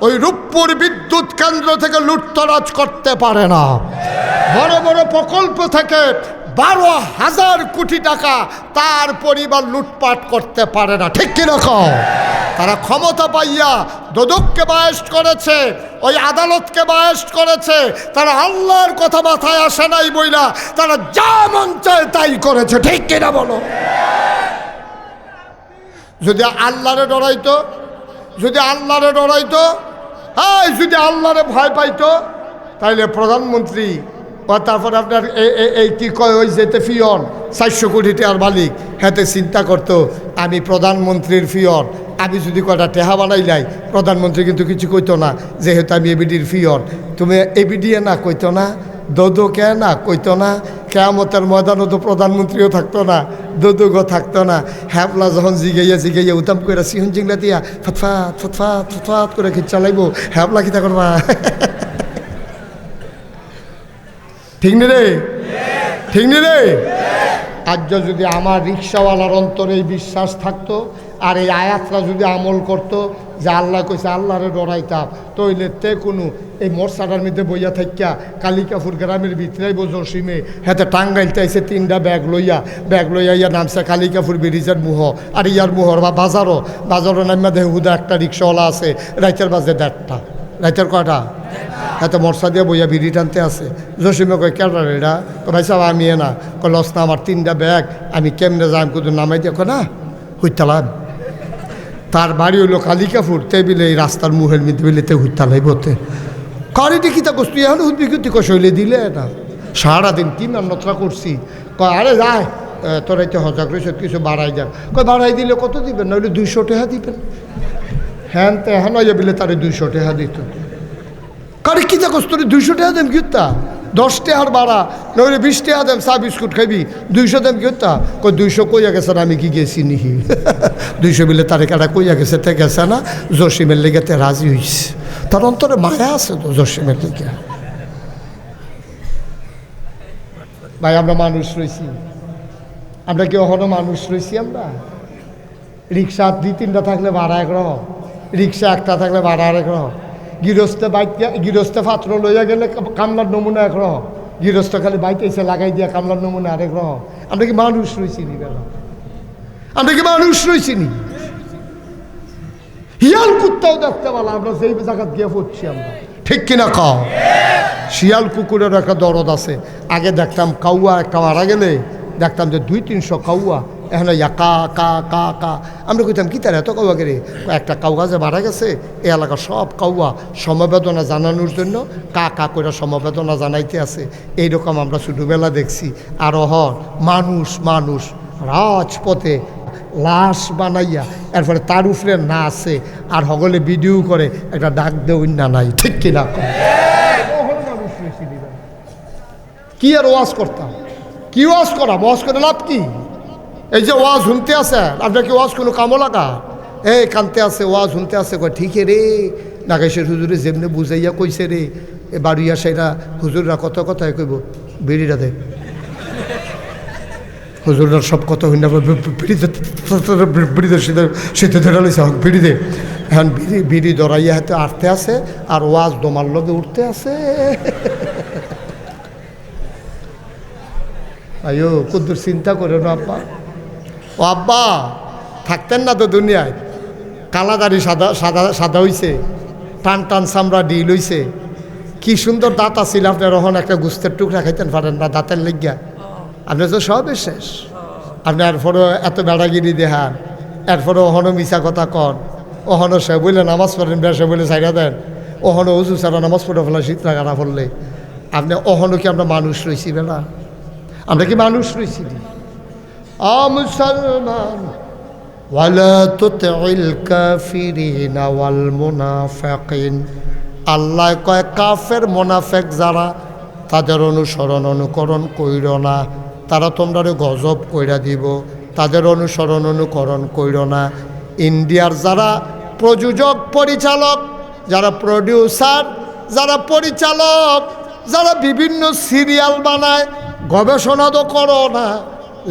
Speaker 1: ওই রূপপুর বিদ্যুৎ কেন্দ্র থেকে লুটতরাজ করতে পারে না। বড় বড় প্রকল্প থেকে 12,000 কোটি টাকা তার পরিবার লুটপাট করতে পারে না, ঠিক কিরকম? তারা ক্ষমতা পাইয়া দোদককে বায়েস্ট করেছে, ওই আদালতকে বায়েস্ট করেছে, তারা আল্লাহর কথা মাথায় আসে নাই বইলা তারা যা মন চায় তাই করেছে, ঠিক কিনা বলো? যদি আল্লাহরে ডরাইতো, যদি আল্লাহরে ডরাইতো, যদি আল্লাহরে ভয় পাইতো, তাইলে প্রধানমন্ত্রী ও তারপর আপনার এই কি কয় ওই যেতে ফিয়ন 400 কোটি টাকার মালিক হাতে চিন্তা করতো আমি প্রধানমন্ত্রীর ফিয়ন, আমি যদি কয়টা টেহা বানাইলাই প্রধানমন্ত্রী কিন্তু কিছু কইতো না, যেহেতু আমি এবিডির ফিয়ন। তুমি এবিডিয়ে না কইতো না, দোদো কে না কইতো না, কেয়ামতের ময়দানও তো প্রধানমন্ত্রীও থাকতো না, দোদোগো থাকতো না। হ্যাবলা যখন জিগাইয়া উতাম করে সিহন জিংলা দিয়া ফটফাট ফটফাট ফটফাট করে খিচ চালাইবো, হ্যাবলা খিতা করবা। ঠিক নি রে, ঠিক নি রে? আজ যদি আমার রিক্সাওয়ালার অন্তরে এই বিশ্বাস থাকতো আর এই আয়াতরা যদি আমল করতো যে আল্লাহ কইছে আল্লাহরে ডরাইতাম, তইলে তে কোনো এই মোরসাটার মধ্যে বইয়া থাকিয়া কালিকাপুর গ্রামের ভিতরেই বোঝো সিমে হাতে টাঙ্গাইলতে আইসে 3টা ব্যাগ লইয়া ইয়া নামছে কালিকাপুর ব্রিজের মুহ, আর ইয়ার মুহর বা বাজারও নামিয়া দেখে হুদা একটা রিক্সাওয়ালা আছে, রাইতের বাজে 1:30, রাইতের কয়টা এত মরসা দিয়ে বইয়া বিড়ি টানতে আছে। জসিমে কয় কেটার এটা? ভাই সাহেব আমি না, কয় লস না, আমার 3টা ব্যাগ, আমি কেমনে যাই কিন্তু নামাই দেখো না হুইতালাম। তার বাড়ি হইলো কালিকাপুর, টেবিলে এই রাস্তার মুহের মধ্যে বিলেতে হুইতালাই বলতে কারিটি কিতা করছি এখন উদ্বিগ্রতি কষলে দিলে না। সারাদিন কি মেহনতরা করছি, কয় আরে যায় তোরা তো হজা করিস কিছু বাড়াই যান, কয় বাড়াই দিলে কত দিবেন? নইলে 200 টাকা দিবেন। হ্যাঁ তো এখন বিলে তারে 200 টাকা দিত। কারে কিতা করছ তোর 200 টাকা দেন কিতা? 10 টাকার বাড়া, নইলে 20 টাকা দেন, চা বিস্কুট খাইবি, 200 দেন কিতা? কই 200 কইয়া গেছে আমি কি গেছি নিহি। 200 বিলে তারে কাটা কইয়া গেছে তে গেছে না, জসিমের লেগে তে রাজি হইছে। তার অন্তরে মায়া আছে তো জসিমের লেগে। ভাই আমরা মানুষ রয়েছি, আমরা কি এখনো মানুষ রয়েছি? আমরা রিক্সা 2-3টা থাকলে ভাড়া একরকম, রিক্সা একটা থাকলে ভাড়া আরেক রকম, গৃহস্থ পাত্র লইয়া গেলে কামলার নমুনা একরকম, গৃহস্থ খালি বাইতে এসে লাগাই দিয়া কামলার নমুনা আরেক রকম। আমরা কি মানুষ রয়েছি নি? বেলা আমরা কি মানুষ রয়েছি নি? হিয়াল কুত্তাও দেখতে পালা আমরা যেই জায়গায় গিয়ে পড়ছি আমরা, ঠিক কিনা খাও? শিয়াল কুকুরের একটা দরদ আছে। আগে দেখতাম কাউয়া একটা মারা গেলে দেখতাম যে 200-300 কাউয়া, এখন কা কা কা কা। আমরা কইতাম কি তার এত কাউয়া গেলে? একটা কাউয়া যে মারা গেছে, এই এলাকার সব কাউয়া সমবেদনা জানানোর জন্য কা কা করে সমবেদনা জানাইতে আছে। এইরকম আমরা ছোটোবেলা দেখছি। আর মানুষ রাজপথে লাশ বানাইয়া এরপরে তার উপরে না আছে আর হগলে ভিডিও করে একটা ডাক দেও না নাই, ঠিক কিনা? কি আর ওয়াজ করতাম? কি ওয়াজ করা? ওয়াজ করে লাভ কি? এই যে ওয়াজ শুনতে আছে, আপনার কি ওয়াজ কোনো কামো লাগা? এই কানতে আছে, ওয়াজ শুনতে আছে, কয় ঠিক রে নাগেশের হুজুরে যেমনি বুঝাইয়া কইছে রে, এ বাড়িয়া সেরা হুজুররা কত কথায় কইব বিড়িটা দে। হুজুররা সব কথা হইনা বিড়িদের শীতে ধরে লইছে বিড়ি দে। এখন বিড়ি দরাইয়া হাতে আটতে আছে আর ওয়াজ দমার লগে উঠতে আছে। আয়ো কদ্দুর চিন্তা করে না আব্বা। ও আব্বা থাকতেন না তো দুনিয়ায়, কালাদারি সাদা সাদা সাদা হইছে, টান টান চামড়া ডিল হইছে, কি সুন্দর দাঁত আছিল আপনার। ওখানে একটা গুস্তের টুকরা খাইতেন পারেন না দাঁতের লেগিয়া, আপনি তো সবই শেষ। আপনি এরপরও এত বেড়াগিরি দেখান, এরপরও ওখানো মিশা কথা কন, ওখানো সে বললে নামাজ পড়েন, বেশে বলে সাইডা দেন, ওখানো উজু ছাড়া নামাজ পড়ে ফেলা শীতরা গানা পড়লে আপনি ওখানো কি আমরা মানুষ রয়েছি? বেলা আমরা কি মানুষ রয়েছি? মুসলমান ওয়ালা তুতিল কাফিরিনা ওয়াল মুনাফিকিন, আল্লাহ কয় কাফের মুনাফিক যারা তাদের অনুকরণ কইর না, তারা তোমরা গজব কইরা দিব, তাদের অনুকরণ কইর না। ইন্ডিয়ার যারা প্রযোজক পরিচালক, যারা প্রডিউসার, যারা পরিচালক, যারা বিভিন্ন সিরিয়াল বানায়, গবেষণা তো করো না,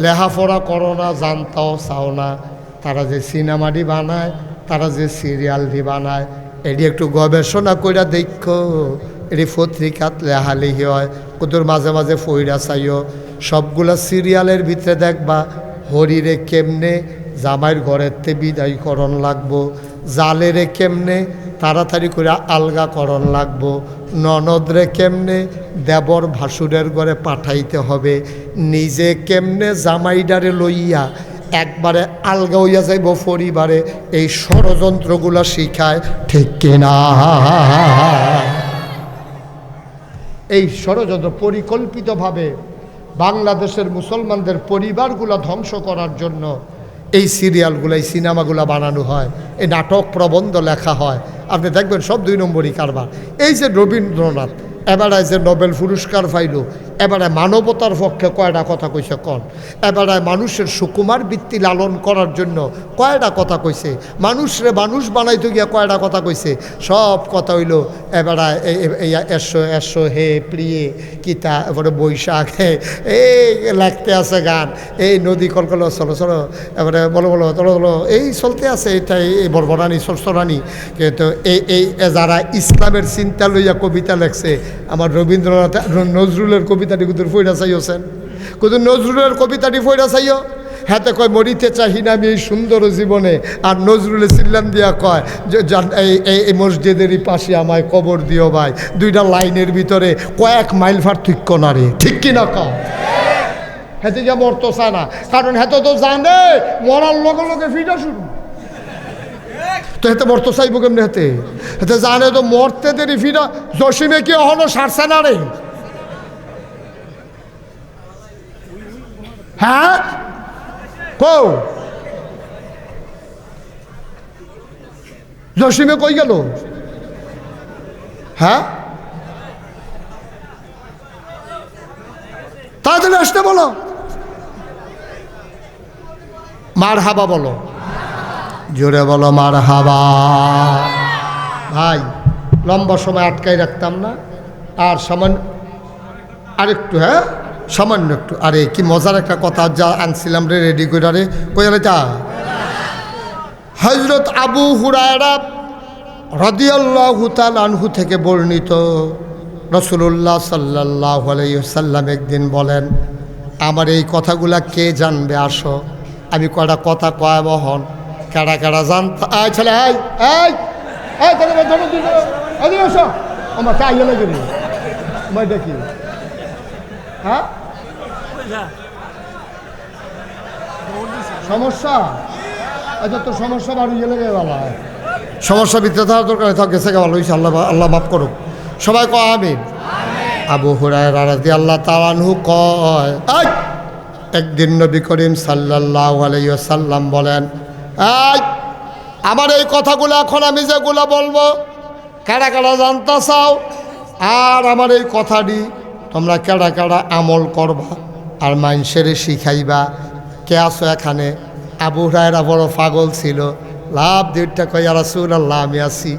Speaker 1: লেখাপড়া করো না, জানতাও চাও না, তারা যে সিনেমাটি বানায়, তারা যে সিরিয়ালটি বানায়, এটি একটু গবেষণা কইরা দেখো। এটি পত্রিকাত লেহালেহি হয়, কতর মাঝে মাঝে ফইরা চাইও। সবগুলা সিরিয়ালের ভিতরে দেখবা হরিরে কেমনে জামাইয়ের ঘরেতে বিদায়করণ লাগবো, জালেরে কেমনে তাড়াতাড়ি করে আলগাকরণ লাগবো, ননদরে কেমনে দেবর ভাসুরের ঘরে পাঠাইতে হবে, নিজে কেমনে জামাইডারে লইয়া একবারে আলগা হইয়া যাইব পরিবারে, এই ষড়যন্ত্রগুলো শিখায়, ঠিক কিনা? এই ষড়যন্ত্র পরিকল্পিতভাবে বাংলাদেশের মুসলমানদের পরিবারগুলো ধ্বংস করার জন্য এই সিরিয়ালগুলো, এই সিনেমাগুলো বানানো হয়, এই নাটক প্রবন্ধ লেখা হয়। আপনি দেখবেন সব 2 নম্বরই কারবার। এই যে রবীন্দ্রনাথ এবারে যে নোবেল পুরস্কার পাইল, এবারে মানবতার পক্ষে কয়টা কথা কইছে কন? এবারে মানুষের সুকুমার বৃত্তি লালন করার জন্য কয়টা কথা কইছে? মানুষরে মানুষ বানাইতে গিয়া কয়টা কথা কইছে? সব কথা হইল এবারে এসো এসো হে প্রিয়ে কিতা, এবারে বৈশাখ এই লাগতে আছে গান, এই নদী কলকল চলো চলো, এবারে বলো বলো চলো চলো, এই চলতে আছে এটাই, এই বরবরানি সরসরানি। কিন্তু এই যারা ইসলামের চিন্তা লইয়া কবিতা লেখছে, আমার রবীন্দ্রনাথ নজরুলের কবিতাটি কুতুর ফইরা চাইছেন, কুতুর নজরুলের কবিতাটি ফইরা চাইও। হাতে কয় মরিতে চাহি না আমি এই সুন্দর জীবনে, আর নজরুলে চিল্লান দিয়া কয় যে এই মসজিদেরই পাশে আমায় কবর দিও ভাই। 2টা লাইনের ভিতরে কয়েক মাইল পার্থক্য না রে, ঠিক কিনা কও? হেতে গিয়া মরতো চায় না, কারণ হেতে তো জানে মরার লগে লগে ফিটা শুরু। তো হেতে মরতো চাইব কেমনি? হেতে হেতে জানে তো মরতে দেরি ফিটা। জসিমে কি এখনো সারছে না রে? হ্যাঁ কও জসিমে কই গেল? হ্যাঁ তাড়াতাড়ি আসতে বলো, মার হাবা বলো, জোরে বলো মার হাবা। ভাই লম্বা সময় আটকাই রাখতাম না, আর সামান্য আরেকটু, হ্যাঁ সামান্য একটু। আরে কি মজার একটা কথা যা আনছিলাম রে রেডি করে, রে কইলে তা হযরত আবু হুরায়রা রাদিয়াল্লাহু তাআলা আনহু থেকে বর্ণিত, রাসূলুল্লাহ সাল্লাল্লাহু আলাইহি ওয়াসাল্লাম একদিন বলেন, আমার এই কথাগুলা কে জানবে? আসো আমি কয়টা কথা কয় বহন, কারা কারা জানতা? আয় ছেলে আয় আয় আয়, তাহলে ধরো দিও আরে আসো আমার তাই হলো গেল মই দেখি। হ্যাঁ সমস্যা, আচ্ছা তোর সমস্যা বাড়ি গেলে গেল, সমস্যা ভিতরে থাকার দরকার থাক, গেছে ভালো হয়েছে, আল্লাহ আল্লাহ মাফ করুক। সবাই কয় আমিন। আবু হুরায়রা রাদিয়াল্লাহু তাআলা আনহু কয়, একদিন নবী করিম সাল্লাল্লাহু আলাইহি ওয়াসাল্লাম বলেন, আমার এই কথাগুলো এখন আমি যেগুলো বলবো কারা কারা জানতে চাও, আর আমার এই কথাটি তোমরা কারা কারা আমল করবা আর মানুষের শিখাইবা। কে আছো এখানে? আবু হুরায়রা বড় পাগল ছিল, লাভ দুইটা কয় ইয়া রাসূলুল্লাহ আমি আছি,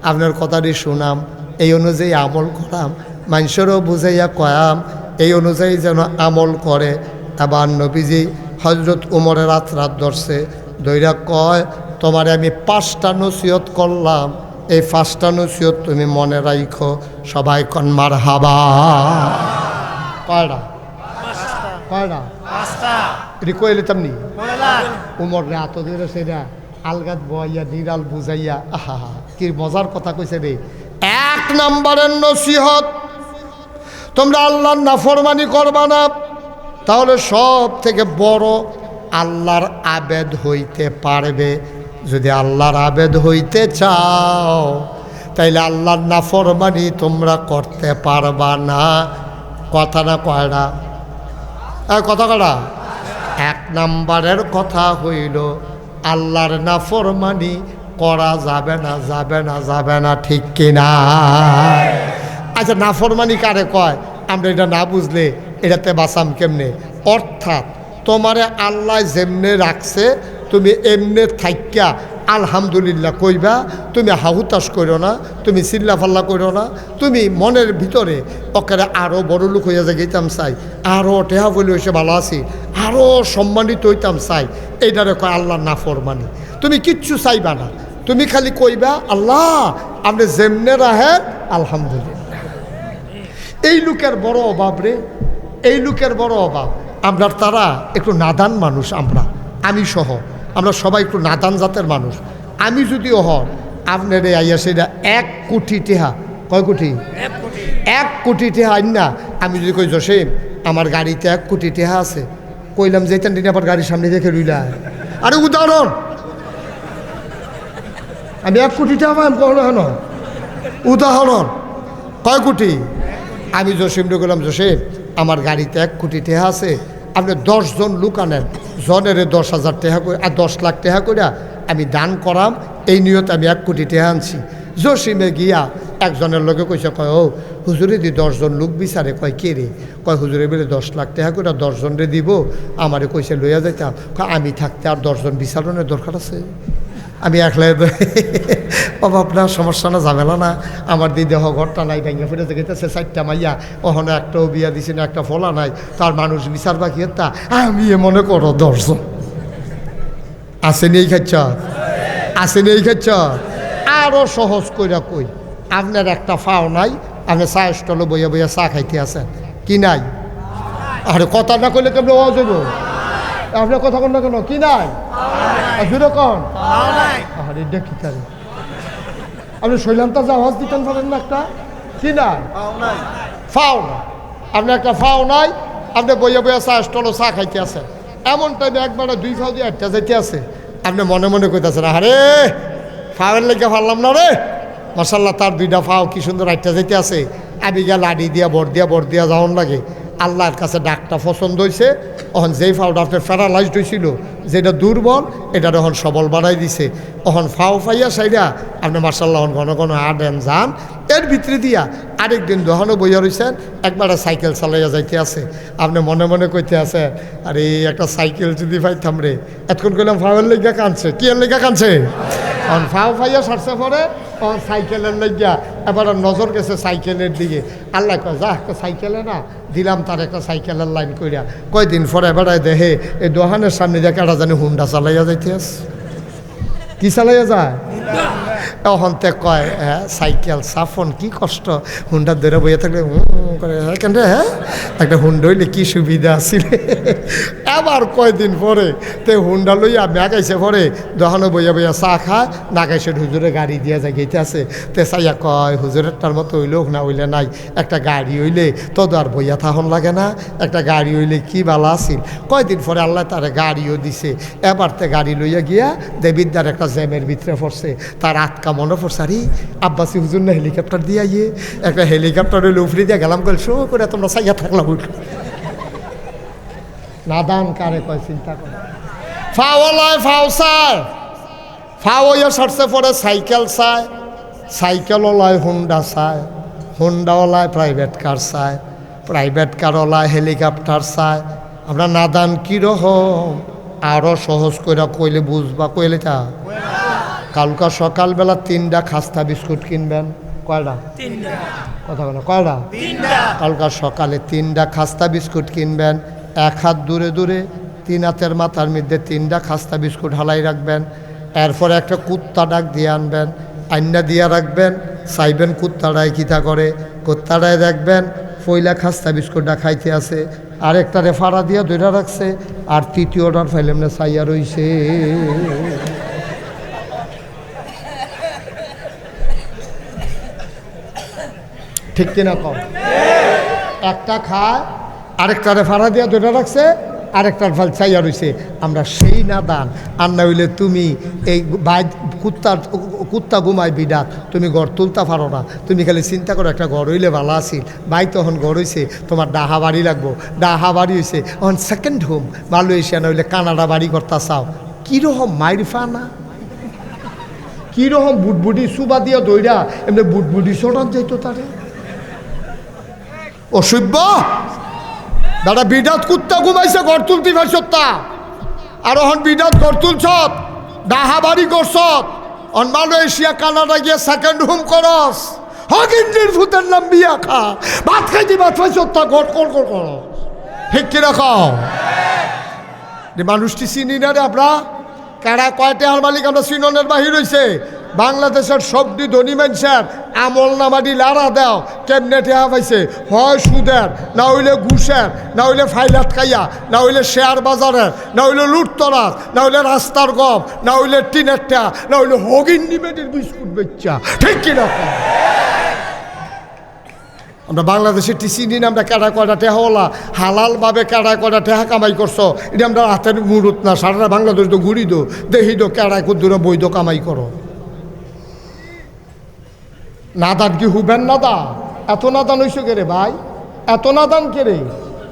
Speaker 1: আপনার কথাটি শুনাম, এই অনুযায়ী আমল করাম, মানুষেরও বুঝাইয়া কয়াম, এই অনুযায়ী যেন আমল করে। আবার নবীজি হযরত উমরের রাত ধরছে, দইরা কয় তোমারে আমি 5টা নসিহত করলাম, এই 5টা নসিহত তুমি মনে রাখো। সবাই কন মারহাবা। কয়টা? কয়টা? এটি কইলে তেমনি উমর রে এত ধরে সেটা আলগাত বইয়া নিরাল বুঝাইয়া, আহা কি মজার কথা কইছে রে। 1 নম্বরের নসিহত, তোমরা আল্লাহর নাফরমানি করবা না, তাহলে সব থেকে বড় আল্লাহর আবেদ হইতে পারবে। যদি আল্লাহর আবেদ হইতে চাও তাইলে আল্লাহর নাফরমানি তোমরা করতে পারবা না। কথা না কয়টা? কথা কয়টা? 1 নম্বরের কথা হইল আল্লাহর নাফরমানি করা যাবে না, যাবে না, যাবে না, ঠিক কিনা? আচ্ছা নাফরমানি কারে কয়? আমরা এটা না বুঝলে এটাতে বাঁচাম কেমনে? অর্থাৎ তোমারে আল্লাহ যেমনে রাখছে তুমি এমনে থাইক্যা আলহামদুলিল্লাহ কইবা, তুমি হাহুতাস করো না, তুমি চিল্লাফাল্লা করো না, তুমি মনের ভিতরে ওকে আরও বড় লোক হইয়া যাইতাম চাই, আরও টেহা বলে হয়েছে ভালো আছি, আরও সম্মানিত হইতাম চাই, এইটারে কয় আল্লাহর নাফরমানি। তুমি কিচ্ছু চাইবা না, তুমি খালি কইবা আল্লাহ আপনি যেমনে রাহেন আলহামদুলিল্লাহ। এই লোকের বড় অভাব রে, এই লোকের বড় অভাব। আমরা তারা একটু নাদান মানুষ, আমি সহ আমরা সবাই একটু নাদান জাতের মানুষ। আমি যদিও হন আপনার আইয়া সেটা 1 কোটি টেহা, কয় কোটি? 1 কোটি টেহা আইন না। আমি যদি কই জসিম আমার গাড়িতে 1 কোটি টেহা আছে, কইলাম যে দিন আবার গাড়ির সামনে দেখে রইলা, আরে উদাহরণ আমি 1 কোটি টেহা পাই কখনো হেন, উদাহরণ কয় কোটি? আমি জসিমরে বললাম, জসিম আমার গাড়িতে 1 কোটি টাকা আছে, আপনি 10 জন লোক আনেন, জনের 10,000 টাকা করে আর 10 লাখ টাকা করে আমি দান করাম, এই নিয়তে আমি 1 কোটি টাকা আনছি। জসিমে গিয়া একজনের লোকে কইছে, কয় ও হুজুরে দি 10 জন লোক বিচারে, কয় কে রে, কয় হুজুরে বলে 10 লাখ টাকা করে 10 জনরে দিব, আমারে কইছে লইয়া যাইতাম। আমি থাকতে আর 10 জন বিচারণের দরকার আছে, আমি একলাই বাবা আপনার সমস্যা না, ঝামেলা না, আমার দিদি ঘরটা নাই ভেঙে ফিরে গেতেছে, 4টা মাইয়া ওখানে একটাও বিয়া দিছি না, একটা ফলা নাই, তার মানুষ বিচার বাকি তা আমি মনে করো 10 জন আসেনি এই খাচ্ছ, আসেনি এই খাচ্ছ। আরও সহজ কইরা কই, আপনার একটা ফাও নাই, আপনি চা স্টলে বইয়া বইয়া চা খাইতে আছেন, কি নাই? আরে কথা না কইলে কেমন হওয়া যাবো, আপনার কথা কন না কেন, কি নাই? জুড়ে কন, আরে দেখি তারে আপনি শৈলান্তা যে আওয়াজ দিতেন পারেন না, একটা কি নাই? ফাও না, আপনি একটা ফাও নাই, আপনি বইয়া বইয়া চা স্টলে চা খাইতে আছেন, এমন টাইমে একবারে 2 ফাও দিয়ে 8টা যাইতে আছে, আপনি মনে মনে কইতেছেন আরে ফাওয়ের লেগে পারলাম না রে, মাশাল্লাহ তার 2টা ফাও কি সুন্দর 8টা যাইতে আছে, আমি গিয়া লাড়ি দিয়া বর দিয়া যাওয়ান লাগে। আল্লাহর কাছে ডাকটা পছন্দ হয়েছে, ওখান যেই ফাউটা আপনার প্যারালাইজড হয়েছিল, যেটা দুর্বল এটা এখন সবল বানাই দিছে, ওখান ফাও পাইয়া সাইডা আপনি মার্শাল্লাহ ঘন ঘন আডেন যান। এর ভিতরে দিয়া আরেকদিন দোকানও বইয়া রয়েছেন, একবারে সাইকেল চালাইয়া যাইতে আছে, আপনি মনে মনে কইতে আছে আরে একটা সাইকেল যদি পাইতাম রে, এতক্ষণ কইলাম ফাওয়ের লেগা কানছে, কি এর লেগা কানছে, এখন ফাও পাইয়া সারছে পরে সাইকেলের লেগিয়া এবার নজর গেছে সাইকেলের দিকে। আল্লাহ কয় যা একটা সাইকেলে না দিলাম তার একটা সাইকেলের লাইন কইরা, কয়দিন পরে বেড়ায় দেখে এই দোকানের সামনে দিয়ে কেটা জানি হুন্ডা চালাইয়া যাইতে আছে, কি চালাইয়া যায়, তখন তে কয় হ্যাঁ সাইকেল সাফন কি কষ্ট, হুন্ডার ধরে বইয়া থাকলে করে কেন রে, হ্যাঁ একটা হুন্ডা হইলে কি সুবিধা আছিল। আবার কয়দিন পরে তে হুন্ডা লইয়া মেগাইছে পরে দোকানে বইয়া বইয়া চা খায়, নাগাইছে হুজুরে গাড়ি দিয়া যায় গেইতে আছে, তে চাইয়া কয় হুজুরের তার মতো হইলে হোক না হইলে নাই, একটা গাড়ি হইলে তো আর বইয়া থাকুন লাগে না, একটা গাড়ি হইলে কি ভালো আছিল। কয়দিন পরে আল্লাহ তারে গাড়িও দিছে, এবার তে গাড়ি লইয়া গিয়া দেবিদ্যার একটা জ্যামের ভিতরে পড়ছে, তার আটকা মনে পড়ছে আরে আব্বাসি হুজুর না হেলিকপ্টার দিয়া ইয়ে একটা হেলিকপ্টার হইলে উফরি দিয়া গেলাম কল শো করে তোমরা চাইয়া থাকলাম, নাদান কারে কয় চিন্তা করে। ফাওয়ালায় ফাও চায়, ফাও হইয়া সরছে পরে সাইকেল চায়, সাইকেলওয়ালায় হুন্ডা চায়, হুন্ডাওয়ালায় প্রাইভেট কার চায়, প্রাইভেট কারওয়ালায় হেলিকপ্টার চায়। আমরা নাদান কীরকম, আরও সহজ করে কইলে বুঝবা, কইলে তা কালকা সকালবেলা 3টা খাস্তা বিস্কুট কিনবেন, কয়টা কথা বলো, কয়টা? কালকা সকালে 3টা খাস্তা বিস্কুট কিনবেন, 1 হাত দূরে দূরে 3 হাতের মাথার মধ্যে 3টা খাস্তা বিস্কুট হালাই রাখবেন, এরপরে একটা কুত্তা ডাক দিয়ে আনবেন, আইনা দিয়া রাখবেন, চাইবেন কুত্তাটায় কিতা করে, কুত্তাটায় দেখবেন পয়লা খাস্তা বিস্কুটটা খাইতে আছে, আরেকটা রেফারা দিয়া ধরে রাখছে, আর তৃতীয়টার ফাইলে এমনি চাইয়া রইছে। ঠিক কিনা কম, একটা খায় আরেকটারে ফাড়া দিয়া ধরে রাখছে, আরেকটার ফাল চাইয়া রইছে। আমরা সেই নাদান, আর না হইলে তুমি এই কুত্তা ঘুমায় বিডাত, তুমি ঘর তুলতে পারো না, তুমি খালি চিন্তা করো একটা ঘর হইলে ভালো আছিল, ভাই তখন ঘর হইছে, তোমার ডাহা বাড়ি লাগবো, ডাহা বাড়ি হয়েছে তখন সেকেন্ড হোম, মালয়েশিয়া না হইলে কানাডা বাড়ি করতে চাও, কীরকম মাইর ফানা, কীরকম বুটবুটি সুবা দিয়া দইরা এমনি বুটবুটি সরান যাইতো তারে অসভ্য দাদা। বিডাত কুত্তা ঘুমাইছে ঘর তুলতে পারছ তা, আর এখন বিডাত ঘর তুলছ, ডাহা বাড়ি করছ, অন মালয়েশিয়া কানাডা গিয়ে সেকেন্ড হোম করস, হগিন্দির ভূতের নাম বিয়া খা, ভাত খাইতে ভাত পাইছ তা ঘর কর কর কর, ঠিক কিনা খাও। মানুষটি চিনি না রে আমরা, কারা কয়টা হার মালিক আমরা চিননের বাহির হয়েছে। বাংলাদেশের সবটি ধনী মানুষের আমল নামাদি লাড়া দাও, কেমনে টেহা পাইছে, হয় সুদের, না হইলে ঘুষের, না হইলে ফাইলাত খাইয়া, না হইলে শেয়ার বাজারের, না হইলে লুটতরাজ, না হইলে রাস্তার গম, না হইলে টিনের টেহা, না হইলে হগিন নিবেদির বিস্কুট বেচ্চা, ঠিক কিনা। আমরা বাংলাদেশের চিনি না আমরা কেডা কয়টা টেহাওয়ালা হালালভাবে কেডা কয়টা টেহা কামাই করছো, এটা আমরা হাতের মুরুত না, সারা বাংলাদেশ তো ঘুরি দো দেখি দো কেডায় কুদ্দুরে বৈধ কামাই করো। নাদান কি হুবেন নাদা, এত নাদান হইছো কে রে ভাই, এত নাদান কে রে?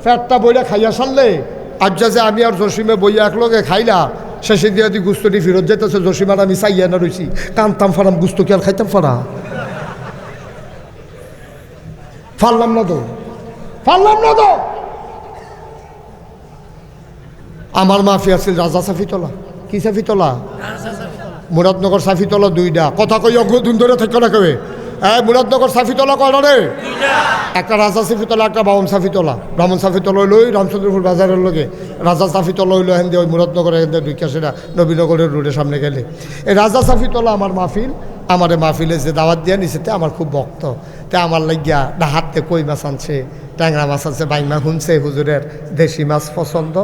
Speaker 1: ফ্যাটটা বইয়া খাইয়া সারলে আজ যে আমি আর জসিমে বইয়া একলগে খাইলা, শেষে দিয়ে তুই গুস্তটি ফেরত যেতেছে। জসিমার আমি চাইয়া না রইছি, কানতাম ফারাম গুস্ত কি আর খাইতাম ফারা? ফারলাম না তো, ফারলাম না তো। আমার মাফি আছিল রাজা সাফিতলা। কি সাফিতলা? মুরাদনগর সাফিতলা দুইটা। কথা কই অগ্রদিন ধরে থেকে না কেউ। হ্যাঁ, মুরাদনগর সাফিতলা কয়টা রে? একটা রাজা সাফিতলা, একটা বামন সাফিতলা। বামন সাফিতলা লই রামচন্দ্রপুর বাজারের লগে, রাজা সাফিতলা হইলো হেন দিয়ে ওই মুরাদনগর হেন দিয়ে ঢুকিয়া সেটা নবীনগরের রোডের সামনে গেলে। এই রাজা সাফিতলা আমার মাহফিল, আমারে মাহফিলে যে দাওয়াত দিয়া নিছে তে আমার খুব ভক্ত। তে আমার লাগিয়া ডাহাতে কই মাছ আনছে, ট্যাংরা মাছ আনছে, বাইমা শুনছে হুজুরের দেশি মাছ পছন্দ,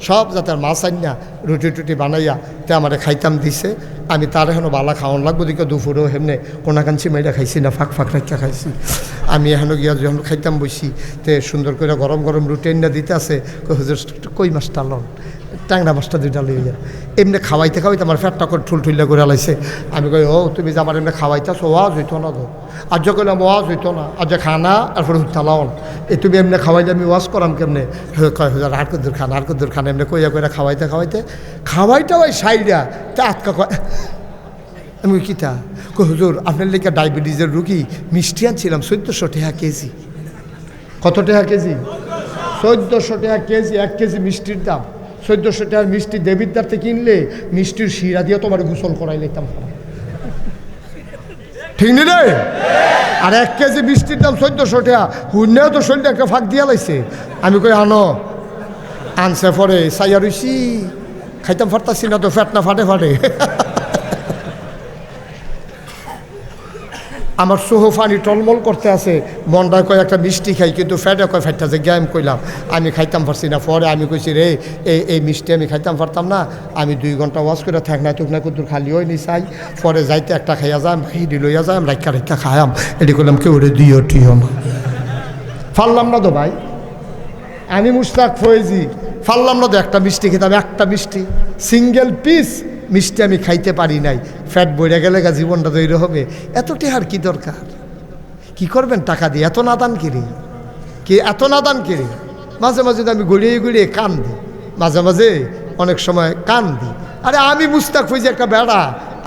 Speaker 1: সব জাতের মাছ আনিয়া রুটি টুটি বানাইয়া তে আমারে খাইতাম দিছে। আমি তার এখনও বালা খাওয়ান লাগবো দিকে দুপুরেও হেমনে কোনাকাঞ্চি মেয়েরা খাইছি না, ফাঁক ফাঁক রাখা খাইছি। আমি এখনও গিয়া যখন খাইতাম বসি তে সুন্দর করে গরম গরম রুটি এনে দিতে আছে, হুজুর কই মাছটা লন, ট্যাংরা মাছটা দুইটা লইয়া। এমনি খাওয়াইতে খাওয়াইতে আমার ফ্যাটটা করে ঠুলঠুল্লা করে লাইছে। আমি কই ও তুমি যে আমার এমনি খাওয়াইতেছো, ওয়াজ হইতো না তো। আজ যে কইলাম ওয়াজ হইতো না, আজ যে খানা তারপরে উঠালাম, এই তুমি এমনি খাওয়াইলে আমি ওয়াজ করাম কেমনে? কয় হুজুর আর কদ্দুর খানা, আর কদ্দুর খানা, এমনি কইয়া কইরা খাওয়াইতে খাওয়াইতে খাওয়াইটা ওই সাইডা তে আটকা কয়। আমি কিতা কই হুজুর আপনার লেখা ডায়াবেটিসের রুগী মিষ্টি আনছিলাম 1400 টাকা কেজি। কত টাকা কেজি? 1400 টাকা কেজি। 1 কেজি মিষ্টির দাম 1400 টাকার মিষ্টি দেবিদ্দারতে কিনলে মিষ্টির শিরা দিয়ে তোমার গোসল করাই নিতাম, ঠিক নি রে? আর 1 কেজি মিষ্টির দাম 1400 টাকা। হুন্যাও তো শরীরটা একটা ফাঁক দিয়া লাইছে। আমি কই আনো, আনছে পরে সাইয়া রইছি, খাইতাম ফাটতাছি না তো, ফ্যাট না ফাটে ফাটে। আমার সোহফানি টলমল করতে আছে, মনটা কয় একটা মিষ্টি খাই, কিন্তু ফ্যাটে কয় ফ্যাটটা যে গ্যাম কইলাম আমি খাইতাম পারছি না। পরে আমি কইছি রে এই মিষ্টি আমি খাইতাম পারতাম না, আমি 2 ঘন্টা ওয়াশ করে থাক না টুক না কুতুর খালি হই নি চাই। পরে যাইতে একটা খাইয়া যাম, হিডি লইয়া যাম, রাইকা রাইকা খায়াম, এটি করলাম কেউ রে দিও টিও না। ফারলাম না তো ভাই, আমি মুশতাক ফয়েজি ফারলাম না তো একটা মিষ্টি খেতাম, একটা মিষ্টি সিঙ্গেল পিস মিষ্টি আমি খাইতে পারি নাই। ফ্যাট বইরা গেলে গা জীবনটা তৈরি হবে। এত টেহার কি দরকার? কি করবেন টাকা দিয়ে? এত নাদান কিরি কি, এত নাদান কিরি? মাঝে মাঝে আমি গড়িয়ে গড়িয়ে কান দিই, মাঝে মাঝে অনেক সময় কান দিই। আরে আমি মুস্তাক ফয়েজি একটা বেড়া,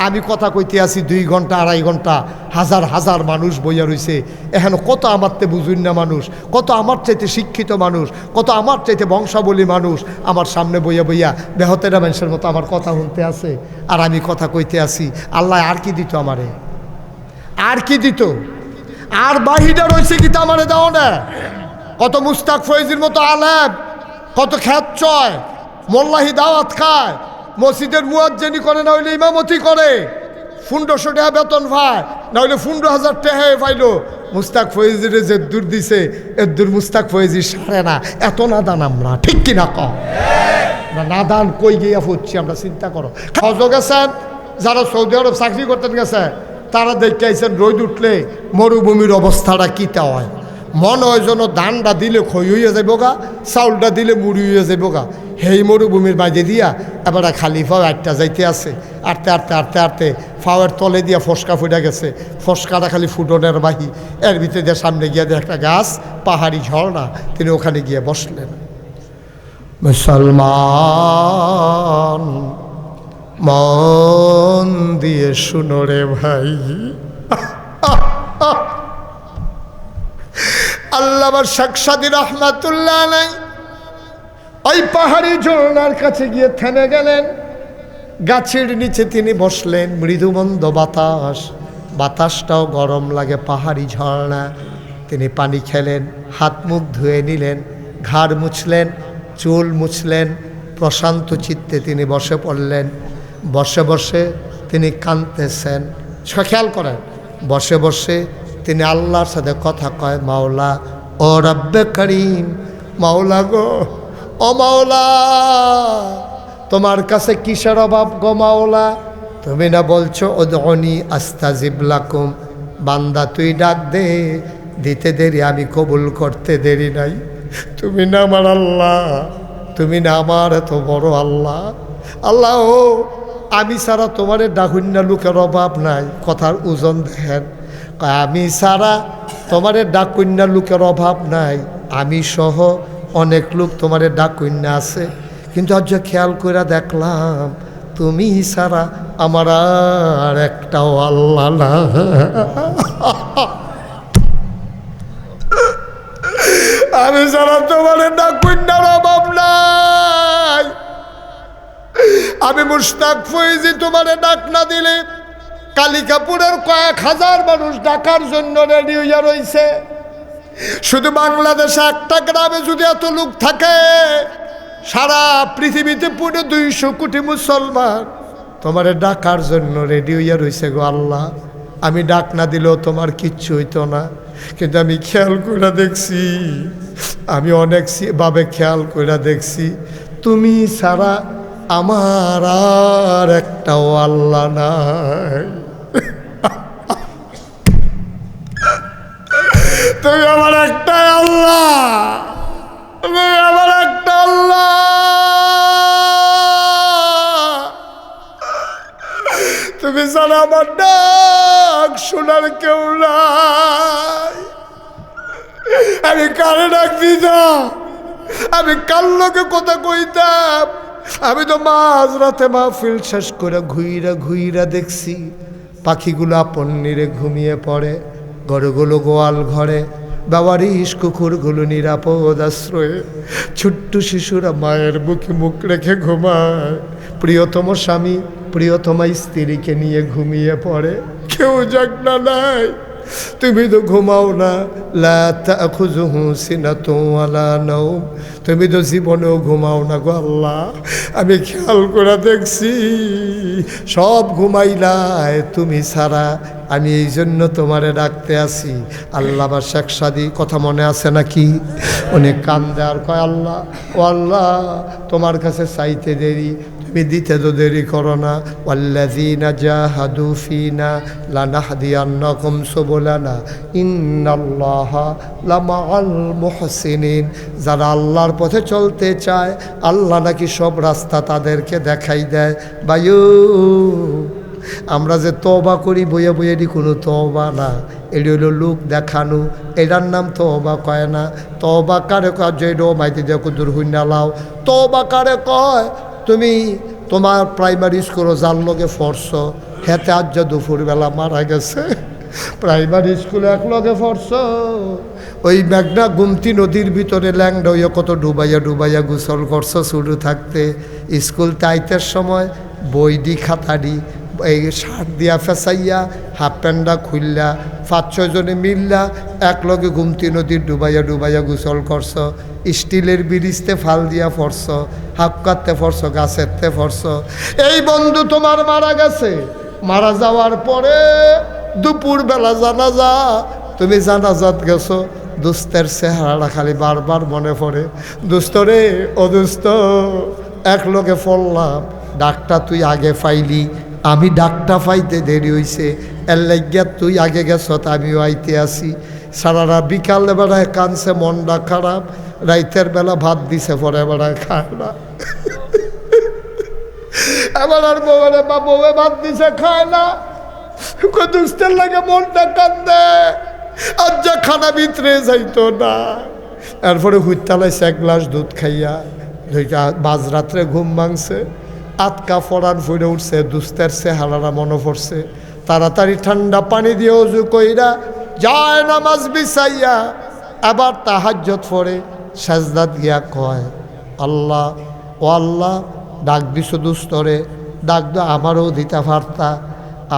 Speaker 1: আমি কথা কইতে আসি 2 ঘন্টা 2.5 ঘন্টা, হাজার হাজার মানুষ বইয়া রইছে। এখন কত আমারতে বুঝুন না মানুষ, কত আমার চাইতে শিক্ষিত মানুষ, কত আমার চাইতে বংশাবলী মানুষ আমার সামনে বইয়া বইয়া বেহতেরা মানুষের মতো আমার কথা শুনতে আছে, আর আমি কথা কইতে আসি। আল্লাহ আর কি দিত আমারে? আর কি দিত? আর বাহিটা রয়েছে কি তা আমারে দাও না? কত মুস্তাক ফয়েজির মতো আলেম, কত খ্যাত চয়, মোল্লাহি দাওয়াত খায়, মসজিদের মুয়াজ্জিনি করে, না হইলে ইমামতি করে, 1500 টাকা বেতন পায়, না হইলে 15,000 টাকা পাইলো। মুস্তাক ফয়েজির যে দূর দিছে এর দূর মুস্তাক ফয়েজি সারে না। এত নাদান আমরা, ঠিক কিনা কম? নাদান কই গিয়া ফুটছি আমরা, চিন্তা করো। হজ গেছেন যারা সৌদি আরব চাকরি করতেন গেছে, তারা দেখতে আইছেন রোদ উঠলে মরুভূমির অবস্থাটা কীটা হয়। মনে হয় যেন ধানটা দিলে খই হইয়া যাইব গা, চাউলটা দিলে মুড়ি হইয়া যাইব গা। সেই মরুভূমির বাজে দিয়া এবার খালি ফাও আটটা যাইতে আছে, আটতে আটতে আটতে আটতে ফাওয়ের তলে দিয়া ফসকা ফুটা গেছে, ফসকাটা খালি ফুটনের বাহি। এর ভিতরে দিয়ে সামনে গিয়া দিয়ে একটা গাছ, পাহাড়ি ঝর্ণা, তিনি ওখানে গিয়ে বসলেন। মুসলমান মন দিয়ে শুনো রে ভাই, আল্লামা শেখ সাদী রহমাতুল্লাহ আলাইহি ওই পাহাড়ি ঝর্ণার কাছে গিয়ে থেমে গেলেন। গাছের নিচে তিনি বসলেন, মৃদুমন্দ বাতাস, বাতাসটাও গরম লাগে, পাহাড়ি ঝর্ণা। তিনি পানি খেলেন, হাত মুখ ধুয়ে নিলেন, ঘাড় মুছলেন, চুল মুছলেন, প্রশান্ত চিত্তে তিনি বসে পড়লেন। বসে বসে তিনি কাঁদতেছেন। খেয়াল করেন, বসে বসে তিনি আল্লাহর সাথে কথা কয়, মাওলা ও রব্বে করিম, মাওলা গো, ও মাওলা, তোমার কাছে কিসের অভাব গো মাওলা? তুমি না বলছো উদউনি আস্তাজিব লাকুম, বান্দা তুই ডাক দে, দিতে দেরি আমি কবুল করতে দেরি নাই। তুমি না আমার আল্লাহ, তুমি না আমার এত বড় আল্লাহ। আল্লাহ ও, আমি ছাড়া তোমারে ডাকুন্না লোকের অভাব নাই। কথার ওজন দেখেন, কয় আমি ছাড়া তোমারে ডাকুন্না লোকের অভাব নাই, আমি সহ অনেক লোক তোমারে ডাকুন্না আছে, কিন্তু আজ খেয়াল করে দেখলাম তুমি ছাড়া আমার আর একটাও আল্লাহ না। আমি ছাড়া তোমারে ডাকুন্নার অভাব নাই। আমি মুশতাক ফয়েজি তোমারে ডাক না দিলে কালিকাপুরের কয়েক হাজার মানুষ ডাকার জন্য রেডি হইয়া রইছে। শুধু বাংলাদেশে একটা গ্রামে যদি এত লোক থাকে, সারা পৃথিবীতে পুরো 200 কোটি মুসলমান তোমারে ডাকার জন্য রেডি হইয়া রইছে গো আল্লাহ। আমি ডাক না দিলেও তোমার কিচ্ছু হইতো না, কিন্তু আমি খেয়াল করে দেখছি, আমি অনেক ভাবে খেয়াল করে দেখছি, তুমি ছাড়া আমার আর একটাও আল্লাহ নাই। তুমি আমার একটা আল্লাহ, তুমি আমার একটা আল্লাহ। তুমি ছাড়া আমার ডাক শোনার কেউ নাই। আমি কারে ডাক দিতাম, আমি কার লোকে কথা কইতাম। আমি তো মাঝরাতে মাহফিল শেষ করে ঘুইরা ঘুইরা দেখছি পাখিগুলো আপন নিরে ঘুমিয়ে পড়ে, গরুগুলো গোয়াল ঘরে, বাবারিশ কুকুরগুলো নিরাপদ আশ্রয়ে, ছোট্ট শিশুরা মায়ের বুকে মুখ রেখে ঘুমায়, প্রিয়তম স্বামী প্রিয়তমা স্ত্রীকে নিয়ে ঘুমিয়ে পড়ে, কেউ জাগনা নাই। তুমি তো ঘুমাও না, লা তাখুযুহু সিনাতুন ওয়ালা নাওম, তুমি তো জীবনেও ঘুমাও না গো আল্লাহ। আমি খেয়াল করে দেখছি সব ঘুমাইলাই তুমি ছাড়া, আমি এই জন্য তোমারে ডাকতে আসি। আল্লাহ বা শেখ সাদি কথা মনে আছে নাকি? অনেক কান্দে আর কয় আল্লাহ ও আল্লাহ, তোমার কাছে চাইতে দেরি, তুমি দিতে তো দেরি করো না। ওয়াল্লাযীনা জাহাদু ফীনা লানাহদিয়ান্নাহুম সুবুলানা ইন্নাল্লাহা লামাআল মুহসিনিন। যারা আল্লাহর পথে চলতে চায় আল্লাহ নাকি সব রাস্তা তাদেরকে দেখাই দেয়। বায়ু আমরা যে তওবা করি বইয়ে বইয়ে এটি কোনো তওবা না, এটি হইল লোক দেখানো, এটার নাম তওবা কয় না। তওবা কারে কয়? যেটা মাইতে দেখো দূর হইনা লাও। তওবা কারে কয়? তুমি তোমার প্রাইমারি স্কুলে যার লগে ফরস, হেতে আজ দুপুরবেলা মারা গেছে, প্রাইমারি স্কুলে এক লগে ফরস, ওই মেঘনা গুমতি নদীর ভিতরে ল্যাংডা হইয়া কত ডুবাইয়া ডুবাইয়া গোসল করছ শুরু থাকতে, স্কুল তাইতের সময় বই দি খাতা দি এই শার্ট দিয়া ফেসাইয়া হাফ প্যান্টটা খুললা 5-6 জনে মিললা এক লগে গুমতি নদীর ডুবাইয়া ডুবাইয়া গোসল করছ, স্টিলের ব্রিজতে ফাল দিয়া ফরস, হাফ কাটতে ফরস, গাছেরতে ফরস। এই বন্ধু তোমার মারা গেছে, মারা যাওয়ার পরে দুপুরবেলা জানাজা, তুমি জানাজাত গেছো, দুস্তের চেহারাটা খালি বারবার মনে পড়ে। দুস্ত রে ও দুস্ত, এক লগে পড়লাম, ডাকটা তুই আগে পাইলি, আমি ডাকটা পাইতে দেরি হইছে, এর লাগিয়া তুই আগে গেছ, আমিও আইতে আসি। সারারা বিকাল বেলায় কানছে, মনটা খারাপ, রাইতের বেলা ভাত দিছে, পরে বেলায় খায় না। এবার আর বউরে বা বউয়ে ভাত দিছে, খায় না, দুস্তের লাগে মনটা কান্দে, আর যা খানা ভিতরে যাইতো না। এরপরে হুইতালাইছে 1 গ্লাস দুধ খাইয়া, মাঝরাত্রে ঘুম ভাঙছে, আতকা ফরান ফুড়ে উঠছে, দুস্তের চেহারারা মনে পড়ছে। তাড়াতাড়ি ঠান্ডা পানি দিয়ে অজু কইরা যায় নামাজ বিছাইয়া, আবার তাহাজ্জুদ পড়ে সাজদাত গিয়া কয় আল্লাহ ও আল্লাহ, ডাক দিছো দুস্তরে, ডাক দো আমারও দিতা পারতা,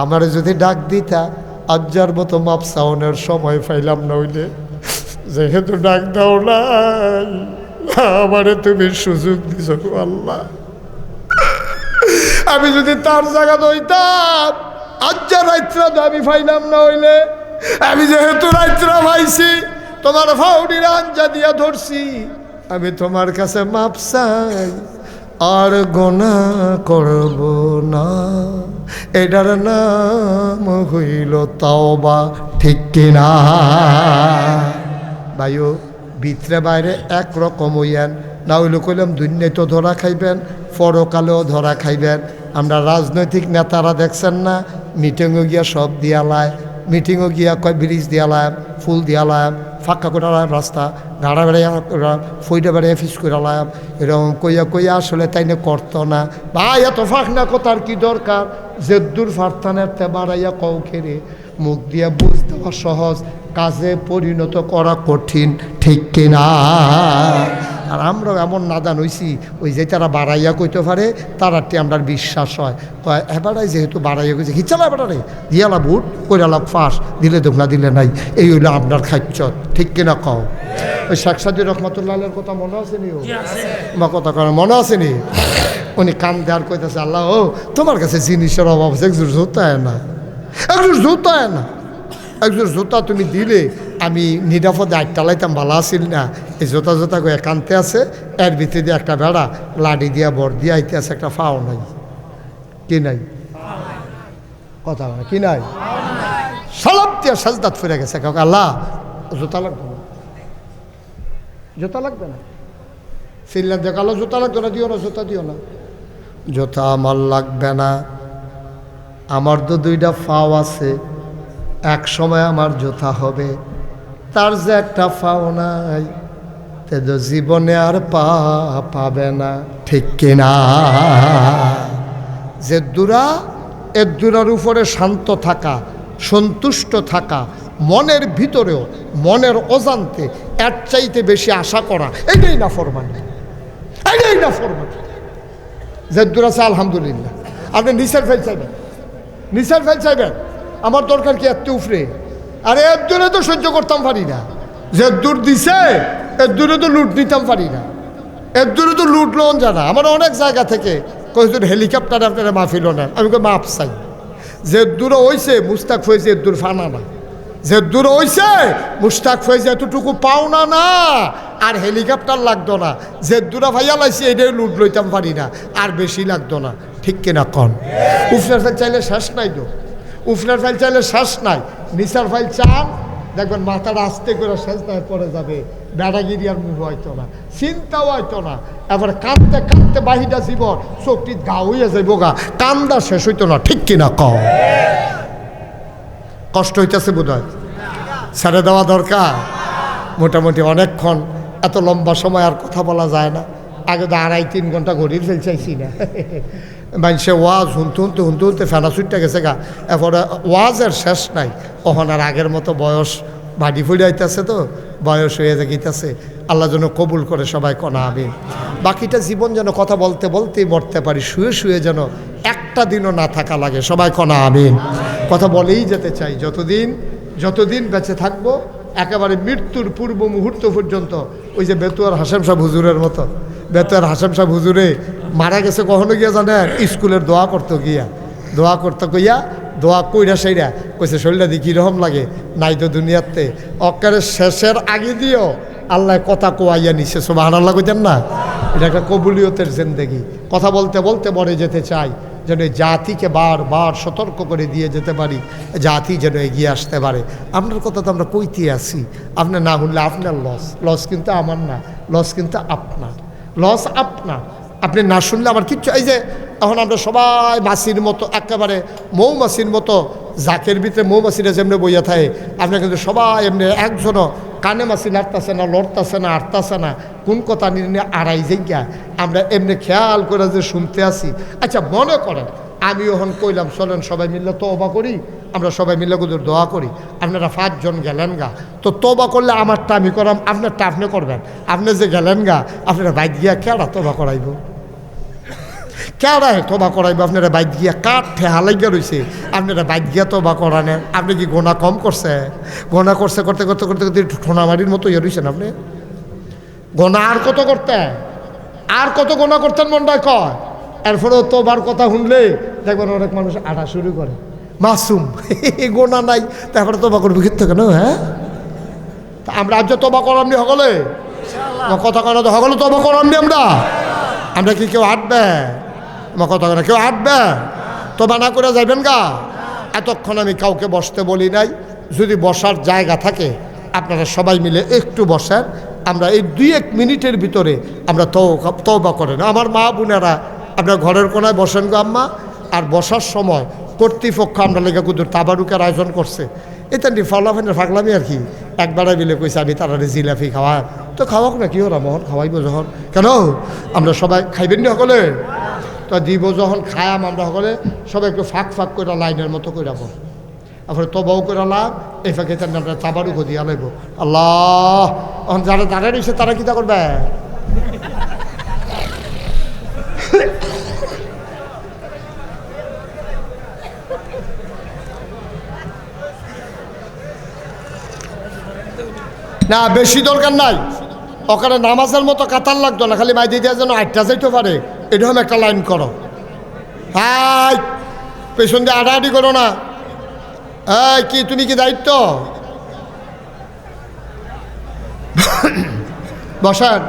Speaker 1: আমারে যদি ডাক দিতা আজ্জার মতো মাপ চাওনের সময় পাইলাম না, হইলে যেহেতু ডাক দাও নাই, আমারে তুমি সুযোগ দিছো আল্লাহ। আমি যদি তার জায়গা হইতাম আজ্জা রাত্রা আমি পাইলাম না, হইলে আমি যেহেতু রাত্রা পাইছি, তোমার ফাউডির আঞ্জা দিয়া ধরছি, আমি তোমার কাছে মাপ চাই, আর গোনা করব না, এটার নাম হইল তাওবা, ঠিক কিনা ভাইও? ভিতরে বাইরে একরকম হইয়েন না, হইলে কইলাম দুনিয়ায় তো ধরা খাইবেন, পরকালেও ধরা খাইবেন। আমরা রাজনৈতিক নেতারা দেখছেন না, মিটিংয়ে গিয়া সব দিয়ালায়, মিটিংও গিয়া কয় ব্রিজ দিয়ালাম, ফুল দিয়ালাম, ফাঁকা করে আলাম রাস্তা, গাড়া বেড়াইয়া ফইটা বেড়াইয়া ফিস করে আলাম, এরকম কইয়া আসলে তাই না করতো না। ভাই এত ফাঁক না কথার কি দরকার, যে দূর ফারতানের তে বাড়াইয়া কও খেরে, মুখ দিয়া বুঝ দেওয়া সহজ, কাজে পরিণত করা কঠিন, ঠিক কিনা? আর আমরাও এমন নাদান হইছি, ওই যে তারা বাড়াইয়া কইতে পারে তারাটি আমরা বিশ্বাস হয়, এবারাই যেহেতু বাড়াইয়া কইছে হিচালা এবারে দিয়ালা বুট কইরালা ফাঁস, দিলে দেখ না দিলে নাই, এই হইলো আপনার খাচ্ছ, ঠিক কিনা কও? ওই শেখ সাদির রহমতুল্লাহের কথা মনে আছে নি? আমার কথা করে মনে আছে নি? উনি কান দেওয়ার কইতেছে, আল্লাহ ও তোমার কাছে জিনিসের অভাব আছে, একজোর জুতা না, একজোর জুতা না, একজোর জুতা তুমি দিলে আমি নিরাপদে আটটালাইতাম, ভালো আসিল না। এই জোতা করে কানতে আছে, এর ভিতরে দিয়ে একটা বেড়া লাডি দিয়া বর দিয়ে আইতে আছে, একটা ফাও নাই, কি নাই? কথা না, কি নাই? সালাম দিয়া সাজদাত ফিরে গেছে, কাউকে আল্লাহ জুতা লাগবে না, জুতা লাগবে না, ফিরলেন দেখ আল্লাহ জুতা লাগবে না, দিও না জুতা, দিও না জুতা, আমার লাগবে না, আমার তো দুইটা ফাও আছে, এক সময় আমার জুতা হবে, তার যে একটা ফাও নাই, তে তো জীবনে আর পাবে না, ঠিক কিনা? যে দূরা এর দূরার উপরে শান্ত থাকা, সন্তুষ্ট থাকা, মনের ভিতরেও মনের অজান্তে এর চাইতে বেশি আশা করা, এটাই না ফরমানি, এটাই না ফরমানি। যে দূর আছে আলহামদুলিল্লাহ, আপনি নিচের ফেল চাইবেন, নিচের ফেল চাইবেন, আমার দরকার কি এত উফরে? আরে এর দূরে তো সহ্য করতাম পারি না, যে দূর দিছে এর দূরে তো লুট নিতাম পারি না, এর দূরে তো লুট লোন জানা। আমার অনেক জায়গা থেকে কয়েকজন হেলিকপ্টারে আপনারা মাহফিল নেন, আমি মাপ চাই। যে দূরে হয়েছে মুস্তাক ফয়েজ এর দূর ফানা না, যে দূরে হয়েছে মুস্তাক ফয়েজ এতটুকু পাওনা না, আর হেলিকপ্টার লাগতো না, যে দূরা ভাইয়া লাইছি এটাই লুট লইতাম পারি না, আর বেশি লাগতো না, ঠিক কিনা কন? উফরার ফাইল চাইলে শেষ নাই তো, উফরার ফাইল চাইলে শেষ নাই, নিচার ফাইল চান দেখবেন মাথাটা আস্তে করে শেষ নাই পড়ে যাবে, বেড়াগিরি আর মুখ হয়তো না, চিন্তাও হয়তো না, এবার কাঁদতে কাঁদতে বাহিটা জীবন চোখটি গা হইয়া যাইব গা, কান্দা শেষ হইতো না, ঠিক কিনা কন? কষ্ট হইতেছে বোধ হয়, ছেড়ে দেওয়া দরকার। মোটামুটি অনেকক্ষণ, এত লম্বা সময় আর কথা বলা যায় না, আগে তো 2.5-3 ঘন্টা ঘড়ির ফেল চাইছি না, মানুষে ওয়াজ হুনতে ফেনা ছুটতে গেছে গা, এরপরে ওয়াজের শেষ নাই, ওখান আর আগের মতো বয়স বাড়ি ফুড়ে আইতেছে, তো বয়স হয়ে গিয়েছে, আল্লাহ যেন কবুল করে সবাই কনা আমি। বাকিটা জীবন যেন কথা বলতে বলতেই মরতে পারি, শুয়ে শুয়ে যেন একটা দিনও না থাকা লাগে, সবাই কনা আমিন। কথা বলেই যেতে চাই, যতদিন বেঁচে থাকবো, একেবারে মৃত্যুর পূর্ব মুহূর্ত পর্যন্ত। ওই যে বেতুয়ার হাশেম সাহেব হুজুরের মতো, বেতুয়ার হাশেম সাহেব হুজুরে মারা গেছে কখনো গিয়া জানেন? স্কুলের দোয়া করতো গিয়া, দোয়া করতে গিয়া দোয়া কইরা সেইরা কইছে শরীরটা দিয়ে কীরকম লাগে, নাই তো দুনিয়াতে, অকারে শেষের আগে দিয়েও আল্লাহ কথা কোয়াইয়া নিছে, সুবহানাল্লাহ কইতেন না? এটা একটা কবুলিয়তের জিন্দেগি। কথা বলতে বলতে মরে যেতে চাই, যেন জাতিকে বারবার সতর্ক করে দিয়ে যেতে পারি, জাতি যেন এগিয়ে আসতে পারে। আপনার কথা তো আমরা কইতে আছি, আপনার না শুনলে আপনার লস কিন্তু আমার না, লস কিন্তু আপনার, লস আপনার। আপনি না শুনলে আমার কিচ্ছু। এই যে এখন আমরা সবাই মাছির মতো, একেবারে মৌমাছির মতো, জাকের ভিতরে মৌমাছিরা যেমনি বইয়া থাকে, আপনার কিন্তু সবাই এমনি, একজনও কানে মাছি নাড়তেছে না, লড়তেছে না, আটতেছে না, কোন কথা নিয়ে আড়াই জায়গা আমরা এমনি খেয়াল করে যে শুনতে আসি। আচ্ছা মনে করেন আমি ওখান কইলাম চলেন সবাই মিললে তওবা করি, আমরা সবাই মিলে গুজুর দোয়া করি, আপনারা 5 জন গেলেন গা, তো তওবা করলে আমারটা আমি করাম, আপনারটা আপনি করবেন। আপনি যে গেলেন গা, আপনারা বাইক গিয়া কেডা তওবা করাইব? কেডায় তওবা করাইব? আপনারা বাইক গিয়া কাঠ ঠেহা লাগিয়া রয়েছে, আপনারা বাইক গিয়া তওবা করানেন? আপনি কি গোনা কম করছে? গোনা করছে করতে করতে করতে করতে ঠোনামারির মতো ইয়ে রয়েছেন আপনি। গোনা আর কত করতেন, আর কত গোনা করতেন মনটায় কয়। এরপরেও তোবার কথা শুনলে দেখবেন অনেক মানুষ আটা শুরু করে, মাসুম গোনা নাই, তারপরে তোবা করবি কিন্তু কেন? হ্যাঁ, আমরা আজ তোবা করামনি সকলে, কথা কেন সকলে তোবা করামনি আমরা কি কেউ হাঁটবে? আমার কথা কেন কেউ হাঁটবে? তোবা না করে যাবেন গা। এতক্ষণ আমি কাউকে বসতে বলি নাই, যদি বসার জায়গা থাকে আপনারা সবাই মিলে একটু বসেন, আমরা এই 2-1 মিনিটের ভিতরে আমরা তওবা করেন। আমার মা বোনেরা আপনার ঘরের কোনায় বসেন গো আম্মা। আর বসার সময় কর্তৃপক্ষ আমরা লেগে কুদুর তাবারুকের আয়োজন করছে, এটা ফলাফেনের ফাগলামি আর কি। একবার মিলে কইছে আমি তারা জিলাপি খাওয়া, তো খাওয়াক না কি ওরা মোহন খাওয়াইব যখন, কেন আমরা সবাই খাইবেন না সকলে, তো দিব যখন খায়াম আমরা সকলে সবাই একটু ফাঁক ফাঁক করে লাইনের মতো করে রাখবো, এখন তবাও করে লাভ এই ফাঁকে তার আমরা চাবারুকো দিয়া লাগবো। আল্লাহ এখন যারা দাঁড়ায় রয়েছে তারা কী তা করবে? না বেশি দরকার নাই, ওখানে নামাজের মতো কাতার লাগতো না, খালি মাইদি দেওয়ার জন্য 8টা যাইতে পারে এরকম একটা লাইন করো। হাই পেছন দিয়ে আড়াআড়ি করো না। এই কি তুমি কি দায়িত্ব? বসান।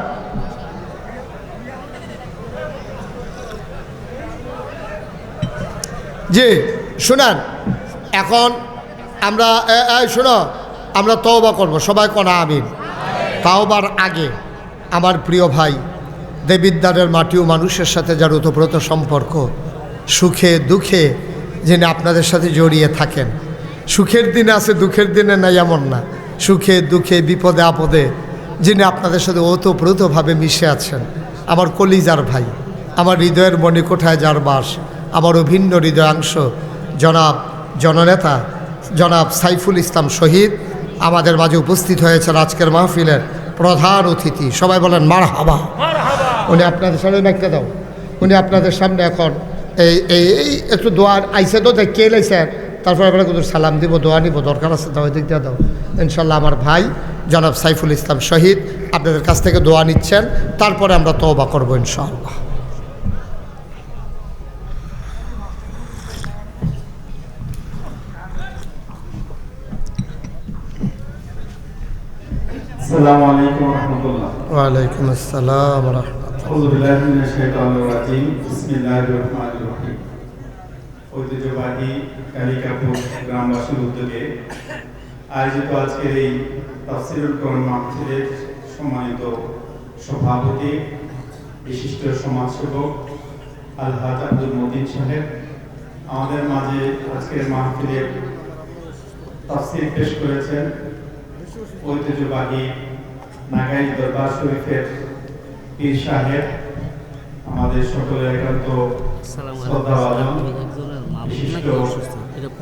Speaker 1: জি শুনেন, এখন আমরা শোনো, আমরা তওবা করবো সবাই কোনা আমিন। তাওবার আগে আমার প্রিয় ভাই দেবিদ্বারের মাটি ও মানুষের সাথে যার ওতপ্রোত সম্পর্ক, সুখে দুঃখে যিনি আপনাদের সাথে জড়িয়ে থাকেন, সুখের দিনে আছে দুঃখের দিনে নাই এমন না, সুখে দুঃখে বিপদে আপদে যিনি আপনাদের সাথে ওতপ্রোতভাবে মিশে আছেন, আমার কলিজার ভাই, আমার হৃদয়ের মণিকোঠায় যার বাস, আমার অভিন্ন হৃদয়াংশ জনাব জননেতা জনাব সাইফুল ইসলাম শহীদ আমাদের মাঝে উপস্থিত হয়েছেন আজকের মাহফিলের প্রধান অতিথি। সবাই বলেন মারহাবা। উনি আপনাদের সামনে একটা দাও, উনি আপনাদের সামনে এখন এই এই একটু দোয়ার আইসে তো কে লাইছেন, তারপরে আমরা কিন্তু সালাম দিব, দোয়া নিব, দরকার আছে দাও, দিক দিয়ে দাও। ইনশাল্লাহ আমার ভাই জনাব সাইফুল ইসলাম শহীদ আপনাদের কাছ থেকে দোয়া নিচ্ছেন, তারপরে আমরা তওবা করবো ইনশাআল্লাহ।
Speaker 2: আসসালামু আলাইকুম ওয়া রাহমাতুল্লাহ।
Speaker 1: ওয়া আলাইকুম আসসালাম ওয়া রাহমাতুল্লাহ।
Speaker 2: আউযু বিল্লাহি মিনাশ শাইতানির রাজীম। বিসমিল্লাহির রহমানির রহিম। ঐতিহ্যবাহী কালিকাপুর গ্রামবাসীর উদ্যোগে আয়োজিত আজকের এই তাফসীরুল কোরআন মাহফিলের সম্মানিত সভাপতি বিশিষ্ট সমাজসেবক আলহাজ আব্দুল মতিন সাহেব, আমাদের মাঝে আজকের মাহফিলের তাফসীর পেশ করেছেন ঐতিহ্যবাহী নাগাইল দরবার শরীফের পীর সাহেব, আমাদের সকলের একান্ত শ্রদ্ধাভাজন বিশিষ্ট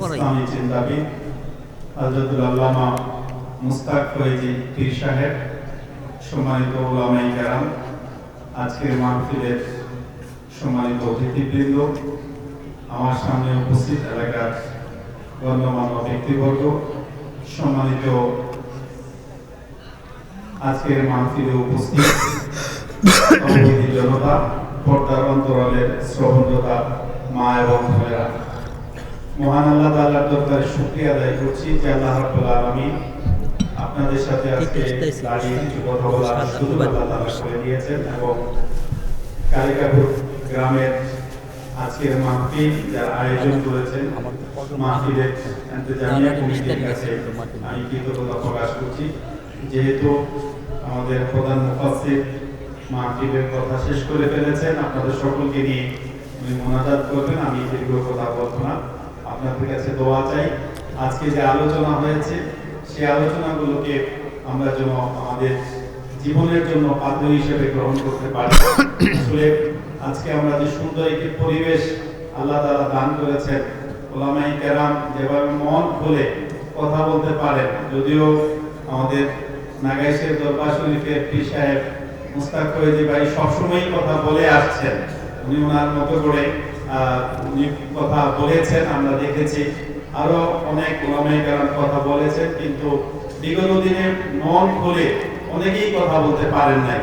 Speaker 2: ইসলামী চিন্তাবিদ হযরতুল আল্লামা মুস্তাক ফয়জি পীর সাহেব, সম্মানিত উলামায়ে কেরাম, আজকের মাহফিলের সম্মানিত অতিথিবৃন্দ, আমার সামনে উপস্থিত এলাকার গণ্যমান্য ব্যক্তিবর্গ, সম্মানিত আজকের মাহফিলে উপস্থিত জনতা, পর্দার অন্তরালের শ্রবণতা মা এবং বোনেরা, মহান আল্লাহ তাআলার দরবারে শুকরিয়া আদায় করছি যে আল্লাহ রাব্বুল আলামিন আপনাদের সাথে আজকে দাঁড়িয়ে কিছু কথা বলার সুযোগ আল্লাহ তাআলা করে দিয়েছেন এবং কালিকাপুর গ্রামের আজকের মাহফিল যারা আয়োজন করেছেন মাহফিলের ইন্তজামিয়া কমিটির কাছে আমি কৃতজ্ঞতা প্রকাশ করছি। যেহেতু আমাদের প্রধান মুফাসসির মাহফিলের কথা শেষ করে ফেলেছেন, আপনাদের সকলকে নিয়ে উনি মোনাজাত করবেন, আমি দীর্ঘ কথা বলবো না, আপনাদের কাছে দোয়া চাই। আজকে যে আলোচনা হয়েছে সেই আলোচনাগুলোকে আমরা যেন আমাদের জীবনের জন্য পাথর হিসেবে গ্রহণ করতে পারি। আসলে আজকে আমরা যে সুন্দর একটি পরিবেশ আল্লাহ তাআলা দান করেছেন, উলামায়ে কেরাম যেভাবে মন খুলে কথা বলতে পারেন, যদিও আমাদের নাগাইশের দরবার শরীফের পীর সাহেব মুস্তাক ফয়জি ভাই সবসময়ই কথা বলে আসছেন, উনি ওনার মতো করে উনি কথা বলেছেন, আমরা দেখেছি আরো অনেক উলামায়ে কেরাম কথা বলেছেন, কিন্তু বিগত দিনে মন খুলে অনেকেই কথা বলতে পারেন নাই।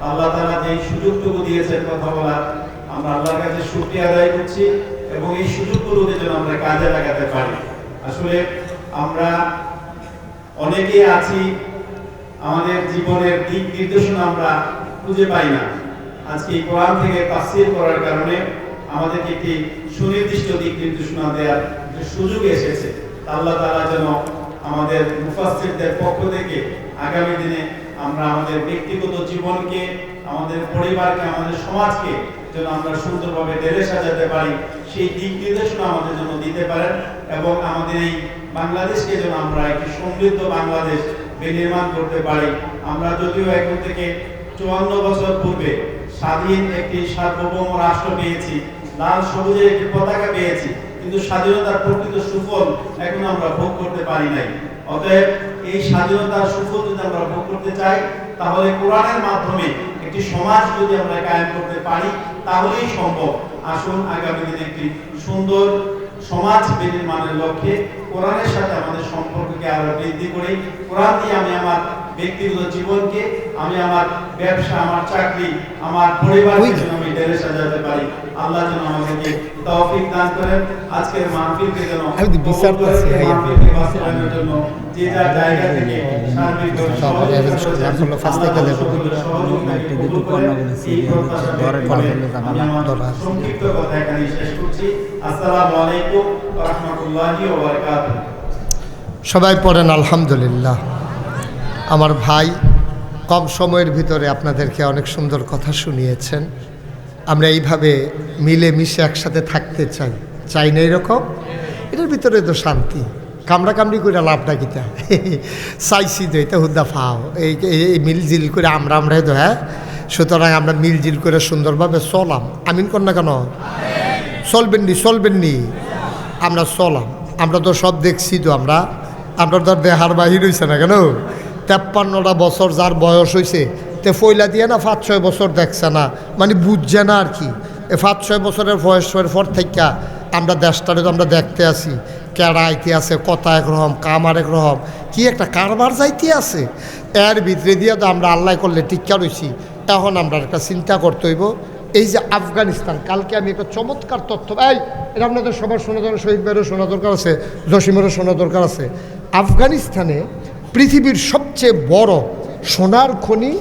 Speaker 2: আল্লাহ তাআলা যে সুযোগটুকু দিয়েছেন কথা বলার, আমরা আল্লাহর কাছে শুকরিয়া আদায় করছি এবং এই সুযোগগুলোকে যেন আমরা কাজে লাগাতে পারি। আসলে আমরা অনেকেই আছি আমাদের জীবনের দিক নির্দেশনা আমরা খুঁজে পাই না। আজকে এই কোরআন থেকে তাফসীর করার কারণে আমাদেরকে একটি সুনির্দিষ্ট দিক নির্দেশনা দেওয়ার সুযোগ এসেছে। আল্লাহ তাআলা যেন আমাদের মুফাসসিরদের পক্ষ থেকে আগামী দিনে আমরা আমাদের ব্যক্তিগত জীবনকে, আমাদের পরিবারকে, আমাদের সমাজকে যেন আমরা সুন্দরভাবে দেশে সাজাতে পারি, সেই দিক নির্দেশনা আমাদের জন্য দিতে পারেন এবং আমাদের এই বাংলাদেশকে যেন আমরা একটি সমৃদ্ধ বাংলাদেশ বিনির্মাণ করতে পারি। আমরা যদিও এখন থেকে 54 বছর পূর্বে স্বাধীন একটি সার্বভৌম রাষ্ট্র পেয়েছি, লাল সবুজের একটি পতাকা পেয়েছি, কিন্তু স্বাধীনতার প্রকৃত সুফল এখন আমরা ভোগ করতে পারি নাই। অতএব এই স্বাধীনতার সুফল যদি আমরা ভোগ করতে চাই, তাহলে কোরআনের মাধ্যমে একটি সমাজ যদি আমরা কায়েম করতে পারি তাহলেই সম্ভব। আসুন আগামী দিনে একটি সুন্দর সমাজ বিনির্মাণের লক্ষ্যে কোরআনের সাথে আমাদের সম্পর্ককে আরো বৃদ্ধি করি। কোরআন দিয়ে আমি আমার ব্যক্তিগত জীবনকে, আমি আমার ব্যবসা, আমার চাকরি, আমার পরিবারকে যেন আমি ঢেলে সাজাতে পারি। আল্লাহ যেন আমাদেরকে তৌফিক দান করেন। আজকের মাহফিলকে যেন মাহফিলকে বাস্তবায়নের জন্য যে যার জায়গা থেকে সার্বিকভাবে সংক্ষিপ্ত কথা এখানে শেষ করছি। আসসালামু আলাইকুম ওয়া রাহমাতুল্লাহি ওয়া বারাকাতুহু।
Speaker 1: সবাই পড়েন আলহামদুলিল্লাহ। আমার ভাই কম সময়ের ভিতরে আপনাদেরকে অনেক সুন্দর কথা শুনিয়েছেন। আমরা এইভাবে মিলেমিশে একসাথে থাকতে চাই না এরকম? এটার ভিতরে তো শান্তি। কামড়াকামড়ি করে লাভটা কিতা চাইছি তো এটা হুদ্দা ফাও এই মিলজিল করে আমরা তো হ্যাঁ। সুতরাং আমরা মিলজিল করে সুন্দরভাবে চলাম। আমিন কর না কেন? চলবেননি আমরা চলাম। আমরা তো সব দেখছি তো, আমরা তো দেহার বাহির হয়েছে না কেন? 53টা বছর যার বয়স হয়েছে তে ফইলা দিয়ে না 5-6 বছর দেখছে না, মানে বুঝছে না আর কি। 5-6 বছরের বয়সের পর থেকে আমরা দেশটারে তো আমরা দেখতে আসি, কেড়া আইতে আছে, কথা একরকম, কাম আর একরকম, কি একটা কারবার যাইতে আছে। এর ভিতরে দিয়ে তো আমরা আল্লাহ করলে টিকা রয়েছি। এখন আমরা একটা চিন্তা করতে হইব, এই যে আফগানিস্তান, কালকে আমি একটা চমৎকার তথ্য, এটা আপনাদের সবার শোনা দরকার, শহীদ ভাইয়েরও শোনা দরকার আছে, জসিমেরও শোনা দরকার আছে। আফগানিস্তানে পৃথিবীর সবচেয়ে বড় সোনার খনি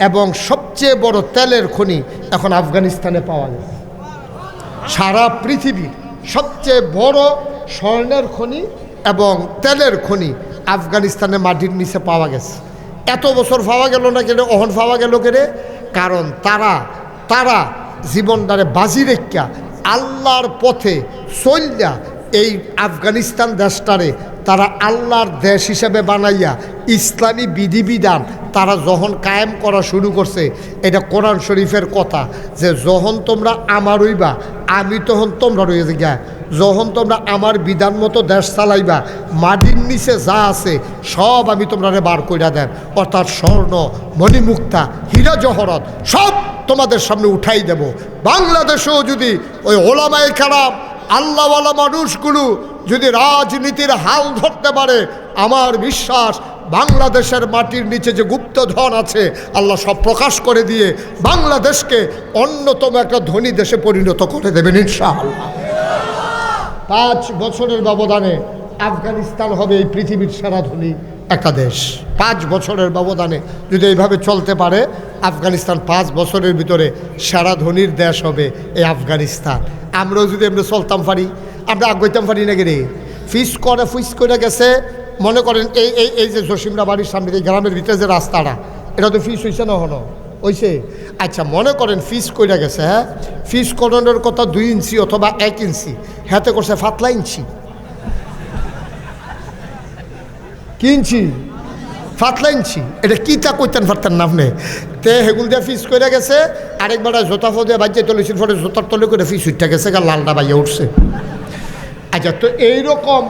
Speaker 1: এবং সবচেয়ে বড় তেলের খনি এখন আফগানিস্তানে পাওয়া গেছে। সারা পৃথিবীর সবচেয়ে বড় স্বর্ণের খনি এবং তেলের খনি আফগানিস্তানে মাটির নিচে পাওয়া গেছে। এত বছর পাওয়া গেল না কেন, অহন পাওয়া গেল কেন? কারণ তারা জীবনটারে বাজি রেখা আল্লাহর পথে চললা এই আফগানিস্তান দেশটারে তারা আল্লাহর দেশ হিসেবে বানাইয়া ইসলামী বিধিবিধান তারা যখন কায়েম করা শুরু করছে। এটা কোরআন শরীফের কথা যে যখন তোমরা আমার হইবা আমি তখন তোমরা রয়ে গা, যখন তোমরা আমার বিধান মতো দেশ চালাইবা মাটির নিচে যা আছে সব আমি তোমরা বার কইরা দেন, অর্থাৎ স্বর্ণ মণিমুক্তা হীরা জহরত সব তোমাদের সামনে উঠাই দেব। বাংলাদেশেও যদি ওই ওলামায়ে কেরাম আল্লাহওয়ালা মানুষগুলো যদি রাজনীতির হাল ধরতে পারে, আমার বিশ্বাস বাংলাদেশের মাটির নিচে যে গুপ্তধন আছে আল্লাহ সব প্রকাশ করে দিয়ে বাংলাদেশকে অন্যতম একটা ধনী দেশে পরিণত করে দেবেন ইনশাআল্লাহ। 5 বছরের ব্যবধানে আফগানিস্তান হবে এই পৃথিবীর সেরা ধনী একটা দেশ। 5 বছরের ব্যবধানে যদি এইভাবে চলতে পারে আফগানিস্তান 5 বছরের ভিতরে সেরা ধনীর দেশ হবে এই আফগানিস্তান। আমরাও যদি আমরা চলতাম পারি, আমরা আগাইতাম পারি না গেলে ফিস করে গেছে। মনে করেন এই যে জসিমরা বাড়ির সামনে এই গ্রামের ভিতরে যে রাস্তাটা, এটা তো ফিস হয়েছে না হলো হয়েছে। আচ্ছা মনে করেন ফিস করে গেছে, হ্যাঁ ফিস করানোর কথা 2 ইঞ্চি অথবা 1 ইঞ্চি, হাতে করছে 7 ইঞ্চি। কি ইঞ্চি? 7 ইঞ্চি। এটা কি তা করতেন পারতেন না আপনি? তে হেগুল দিয়ে ফিস করে গেছে, আরেকবার জোতা ফোদে বাজিয়ে তলেছিল, পরে জোতার তলে করে ফিস উঠতে গেছে, লালটা বাইয়ে উঠছে। আচ্ছা তো এইরকম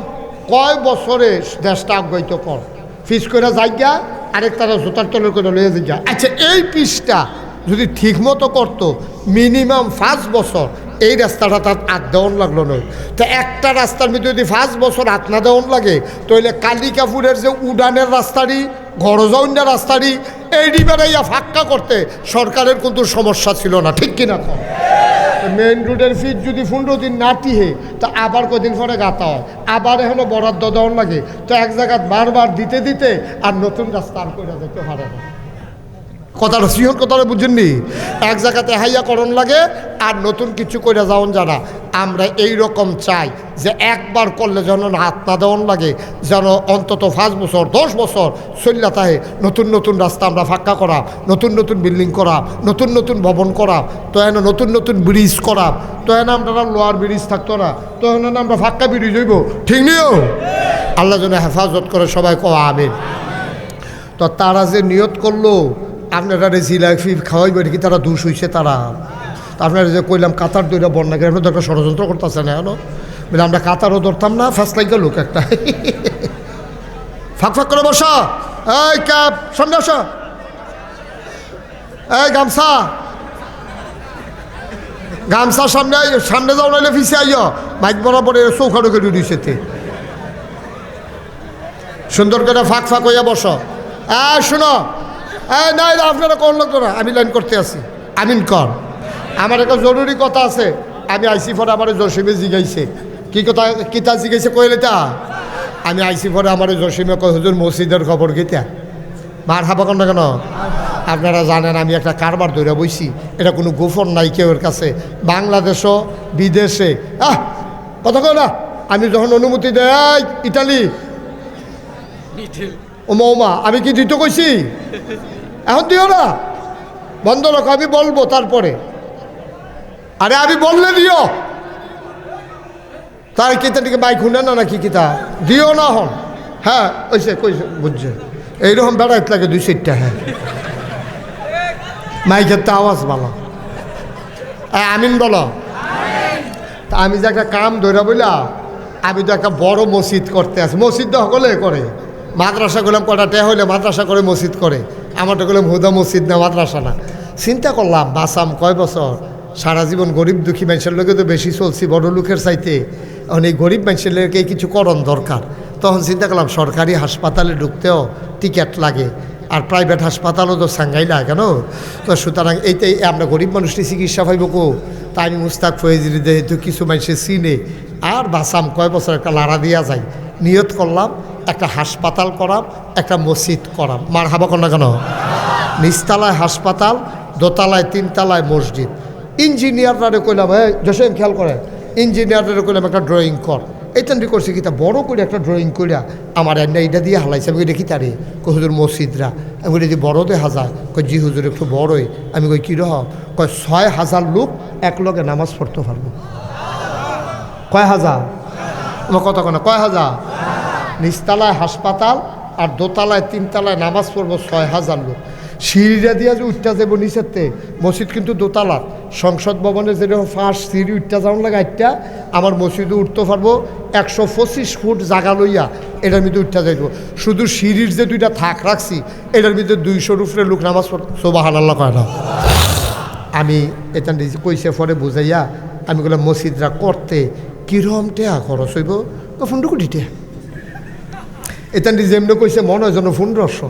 Speaker 1: কয় বছরে দেশটা অগ্রহিত কর ফিস করে যাইগা, আরেক তারা জোতার তলে করে লয়ে যাইগা। আচ্ছা এই পিসটা যদি ঠিক মতো করতো মিনিমাম 5 বছর এই রাস্তাটা তার 8 দেওয়ান লাগলো নয়। তো একটা রাস্তার মধ্যে যদি 5 বছর 8 না দেওয়ান লাগে, তাহলে কালিকাপুরের যে উডানের রাস্তাটি, ঘরজাউন্ডা রাস্তাটি, এই বেড়াইয়া ফাঁকা করতে সরকারের কিন্তু সমস্যা ছিল না, ঠিক কিনা? মেইন রোডের ফিট যদি 15 দিন না টিহে তা আবার কদিন পরে গাতা হয়, আবার এখনো বরাদ্দ দেওয়ান লাগে। তো এক জায়গায় বারবার দিতে আর নতুন রাস্তা আর করে যেতে পারে না। কথাটা সিহর কথাটা বুঝেননি? এক জায়গাতে হাইয়া করণ লাগে আর নতুন কিছু করে যাওন যারা। আমরা এই রকম চাই যে একবার করলে যেন হাত না দেওয়ান লাগে, যেন অন্তত 5 বছর 10 বছর চল্লা তাহে নতুন নতুন রাস্তা আমরা ফাঁকা করা, নতুন নতুন বিল্ডিং করা, নতুন নতুন ভবন করা, তো এনে নতুন নতুন ব্রিজ করা, তো এনে আমরা লোয়ার ব্রিজ থাকতো না, তো এনে আমরা ফাঁকা ব্রিজ হইব, ঠিক নিও? আল্লাহ যেন হেফাজত করে, সবাই কওয়া আমিন। তো তারা যে নিয়ত করলো আপনারা জিলাপি খাওয়াইবে কি তারা দুষ হইছে তারা? আপনারা যে কইলাম কাতার দইরা বন্যা করে আপনার একটা ষড়যন্ত্র করতেছে না এখনো, বলে আমরা কাতারও ধরতাম না, ফার্স্ট লাইকা লোক একটা ফাঁক ফাঁক করে বসা, এই ক্যাব সামনে আসা, এই গামছা গামছা সামনে সামনে যাও, নাইলে ফিসে আইয় মাইক বরাবর চৌখাটো করে দিয়েছে, সুন্দর করে ফাঁক ফাঁক হইয়া বসো। শোনো, নাই আপনারা কোন লোক না, আমি লাইন করতে আছি, আমিন কর। আমার একটা জরুরি কথা আছে, আমি আইসি পরে আমার জসিমে জিগাইছে, কি কথা কিতা জিগাইছে কইলে তা আমি আইসি পরে আমার জসিমে কই হুজুর মসজিদের খবর কিতা? মার হাবা কেন কেন? আপনারা জানেন আমি একটা কারবার ধরে বইছি, এটা কোনো গোপন নাই কেউর কাছে, বাংলাদেশও বিদেশে। কথা কয় না, আমি যখন অনুমতি দেয় ইটালি ও মৌমা, আমি কি দিতে কইছি? এখন দিও না, বন্ধ রাখো, আমি বলবো তারপরে। আরে আমি বললে দিও, তার কিতাটিকে বাইক শুনে না নাকি কিতা দিও না হন। হ্যাঁ ওইসে কইছে বুঝছে, এইরকম বেড়াইতে লাগে 2-4টা। হ্যাঁ মাইকের তো আওয়াজ ভালো, আমিন বলো। তা আমি যে একটা কাম ধরে বইলা, আমি তো একটা বড় মসজিদ করতে আছি, মসজিদ তো সকলে করে, মাদ্রাসা করলাম কটা টে হইলে মাদ্রাসা করে মসজিদ করে, আমারটা করলাম হুদা মসজিদ না মাদ্রাসা না। চিন্তা করলাম বাসাম কয় বছর, সারা জীবন গরিব দুঃখী মানুষের লোকে তো বেশি চলছি বড় লোকের চাইতে, এখন এই গরিব মানুষের লোকে কিছু করণ দরকার। তখন চিন্তা করলাম সরকারি হাসপাতালে ঢুকতেও টিকিট লাগে, আর প্রাইভেট হাসপাতালও তো সাঙ্গাই লাগে কেন, তো সুতরাং এইটাই আমরা গরিব মানুষটি চিকিৎসা পাইব কো। তা আমি মুস্তাক ফয়েজির যেহেতু কিছু মানুষের চিনে, আর বাসাম কয় বছর একটা লাড়া দিয়া যায়, নিয়ত করলাম একটা হাসপাতাল করাম, একটা মসজিদ করাম। মার হাবা কর না কেন? নিচতলায় হাসপাতাল, দোতলায় 3তলায় মসজিদ। ইঞ্জিনিয়াররা কইলাম, হ্যাঁ জসেম খেয়াল করে, ইঞ্জিনিয়াররা কইলাম একটা ড্রয়িং কর। এইটানটি করছে কি তা বড় করে একটা ড্রয়িং করিয়া আমার এনে এইটা দিয়ে হালাইছে। আমি দেখি তারে কই হুজুর মসজিদরা, আমি কই যদি বড় দেখা যায়, কই জি হুজুর একটু বড়ই। আমি কই কী রহ, কয় 6000 লোক এক লগে নামাজ পড়তে পারবো। কয় হাজার? আমার কথা কয় না, কয় হাজার? নিচতলায় হাসপাতাল আর দোতলায় 3তলায় নামাজ পড়বো 6000 লোক। সিঁড়িটা দিয়া যে উঠটা যাবো নিচেরতে, মসজিদ কিন্তু দোতলার, সংসদ ভবনে যেরকম ফার্স্ট সিঁড়ি উঠটা যাওয়ার লাগে একটা, আমার মসজিদে উঠতে পারবো 125 ফুট জায়গা লইয়া, এটার মধ্যে উঠটা যাইব। শুধু সিঁড়ির যে 2টা থাক রাখছি, এটার মধ্যে 200 উপরে লোক নামাজ পড়, সুবহানাল্লাহ কয় না। আমি এটা কইসে পরে বুঝাইয়া আমি বললাম মসজিদরা করতে কিরম টেয়া খরচ হইব, 15 কোটি টেয়া। এটা যেমনি কইছে মনে হয় যেন 1500।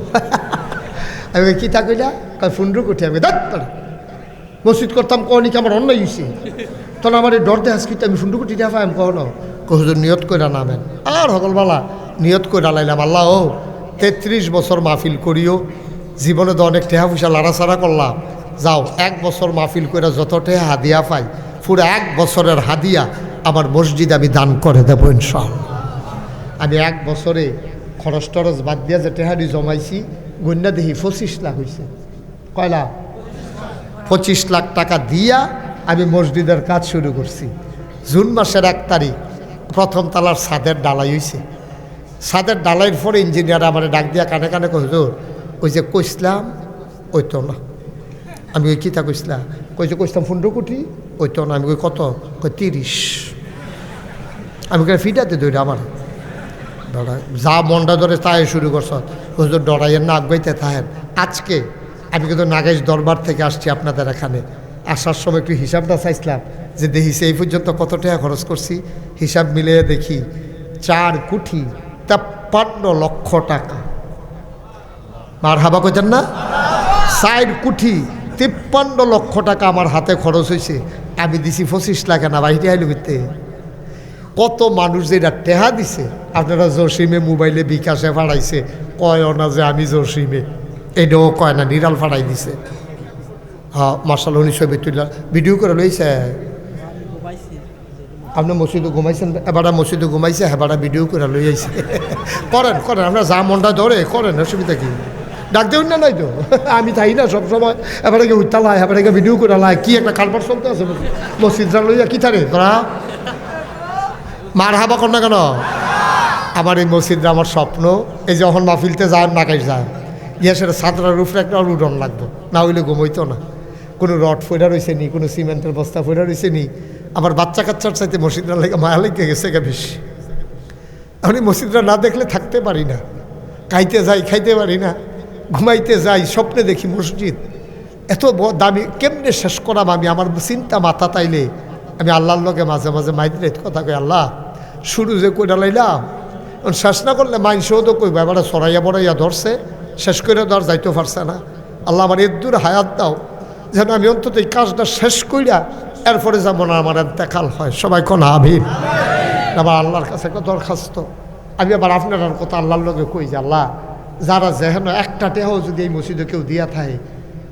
Speaker 1: আমি কী তা কইলা, কয় 15 কোটি। আমি মসজিদ করতাম কনি কি আমার অন্যায় হয়েছে, তখন আমার এই ডর দেহাজ কিন্তু আমি 15 কোটি টাকা পাই কখনো। হুজুর নিয়ত কইরা নামেন, আর হকলবালা নিয়ত কইরা লাইলাম, আল্লাহ ও 33 বছর মাহফিল করিও, জীবনে তো অনেক টেহা পয়সা লাড়াছাড়া করলাম, যাও 1 বছর মাহফিল করে যত টেহা হাদিয়া পাই, পুরো 1 বছরের হাদিয়া আমার মসজিদ আমি দান করে দেবো ইনশাআল্লাহ। আমি 1 বছরে খরচ টরচ বাদ দিয়া যে টেহারি জমাইছি, গন্যা দেখি 25 লাখ হয়েছে। কয় লাখ? 25 লাখ টাকা দিয়া আমি মসজিদের কাজ শুরু করছি। জুন মাসের 1 তারিখ প্রথম তালার ছাদের ডালাই হয়েছে। ছাদের ডালাইয়ের পরে ইঞ্জিনিয়ার আমার ডাক দিয়া কানে কানে কই হুজুর ওই যে কইসলাম ওই তো না। আমি ওই কিতা কইসলাম, কইসলাম 15 কোটি, ওই তো না। আমি কই কত? কই 30। আমি কে ফিটাতে দৌড়ে আমার ডরাই, যা মনটা ধরে তাই শুরু করছ হুজুর, ডরাইয়ের না আগাইতে থাকেন। আজকে আমি কিন্তু নাগেশ দরবার থেকে আসছি আপনাদের এখানে, আসার সময় একটু হিসাবটা চাইছিলাম যে দেখিছে এই পর্যন্ত কত টাকা খরচ করছি। হিসাব মিলিয়ে দেখি 4,53,00,000 টাকা। মার হাবা কইতেন না? 4,53,00,000 টাকা আমার হাতে খরচ হয়েছে। আমি দিছি 25 লাখ না বাড়িতে আইলে করতে। কত মানুষ যেটা টেহা দিছে, আপনারা জসিমে মোবাইলে বিকাশে ভাড়াইছে, কয় না যে আমি জসিমে। এটাও কয় না, নিরাল ফাড়াই দিছে। হ্যাঁ মার্শাল উনি ছবি তুললা ভিডিও করে লইছে। আপনি মসজিদে ঘুমাইছেন, এবার মসজিদে ঘুমাইছে, হেবারা ভিডিও করে লই আইছে। করেন করেন, আপনার যা মনটা ধরে করেন, অসুবিধা কি? ডাক দেবেন না নাই তো, আমি থাই না সবসময়। এবারে গিয়ে উঠতে লাই, এবারে গিয়ে ভিডিও করে লাই, কি একটা কারবার চলতে আছে মসজিদরা লইয়া, কি থারে তোরা মার হাবা কর না কেন? আমার এই মসজিদরা আমার স্বপ্ন। এই যখন মাহফিলতে যায় নাকাশ যায় গিয়ে সেটা ছাত্রার উপরে একটা উডন লাগতো, না হইলে ঘুমইতো না। কোনো রড ফোড়া রয়েছে নি, কোনো সিমেন্টের বস্তা ফোড়া রয়েছে নি। আমার বাচ্চা কাচ্চার চাইতে মসজিদরা লেগে মায়া লেগে গেছে গা বেশি। আমি মসজিদরা না দেখলে থাকতে পারি না, খাইতে যাই খাইতে পারি না, ঘুমাইতে যাই স্বপ্নে দেখি মসজিদ। এত দামি কেমনে শেষ করাম আমি? আমার চিন্তা মাথা তাইলে আমি আল্লাহর লগে মাঝে মাঝে মাইতে কথা কই, আল্লাহ শুরু যে কইটা লাইলাম, শেষ না করলে মাইনসেও তো কইবা এবারে সরাইয়া বড়াইয়া ধরছে, শেষ করে ধর যাইতেও পারছে না। আল্লাহ আমার এদূর হায়াত দাও, যেন আমি অন্তত এই কাজটা শেষ কইরা এরপরে যেমন না আমার দেখাল হয়। সবাই কোন আমিন। আবার আল্লাহর কাছে একটা দরখাস্ত, আমি আবার আপনার কথা আল্লাহর লগে কই যে আল্লাহ যারা যেন একটা টেহাও যদি এই মসজিদে কেউ দিয়া থাকে,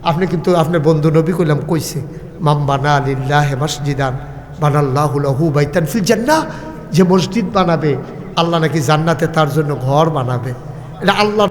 Speaker 1: আপনি কিন্তু আপনার বন্ধু নবী কইলাম কইছে, মাম বানা লিল্লাহি মাসজিদান বানাল্লাহু লাহু বাইতান ফিল জান্নাহ, যে মসজিদ বানাবে আল্লাহ নাকি জান্নাতে তার জন্য ঘর বানাবে। এটা আল্লাহ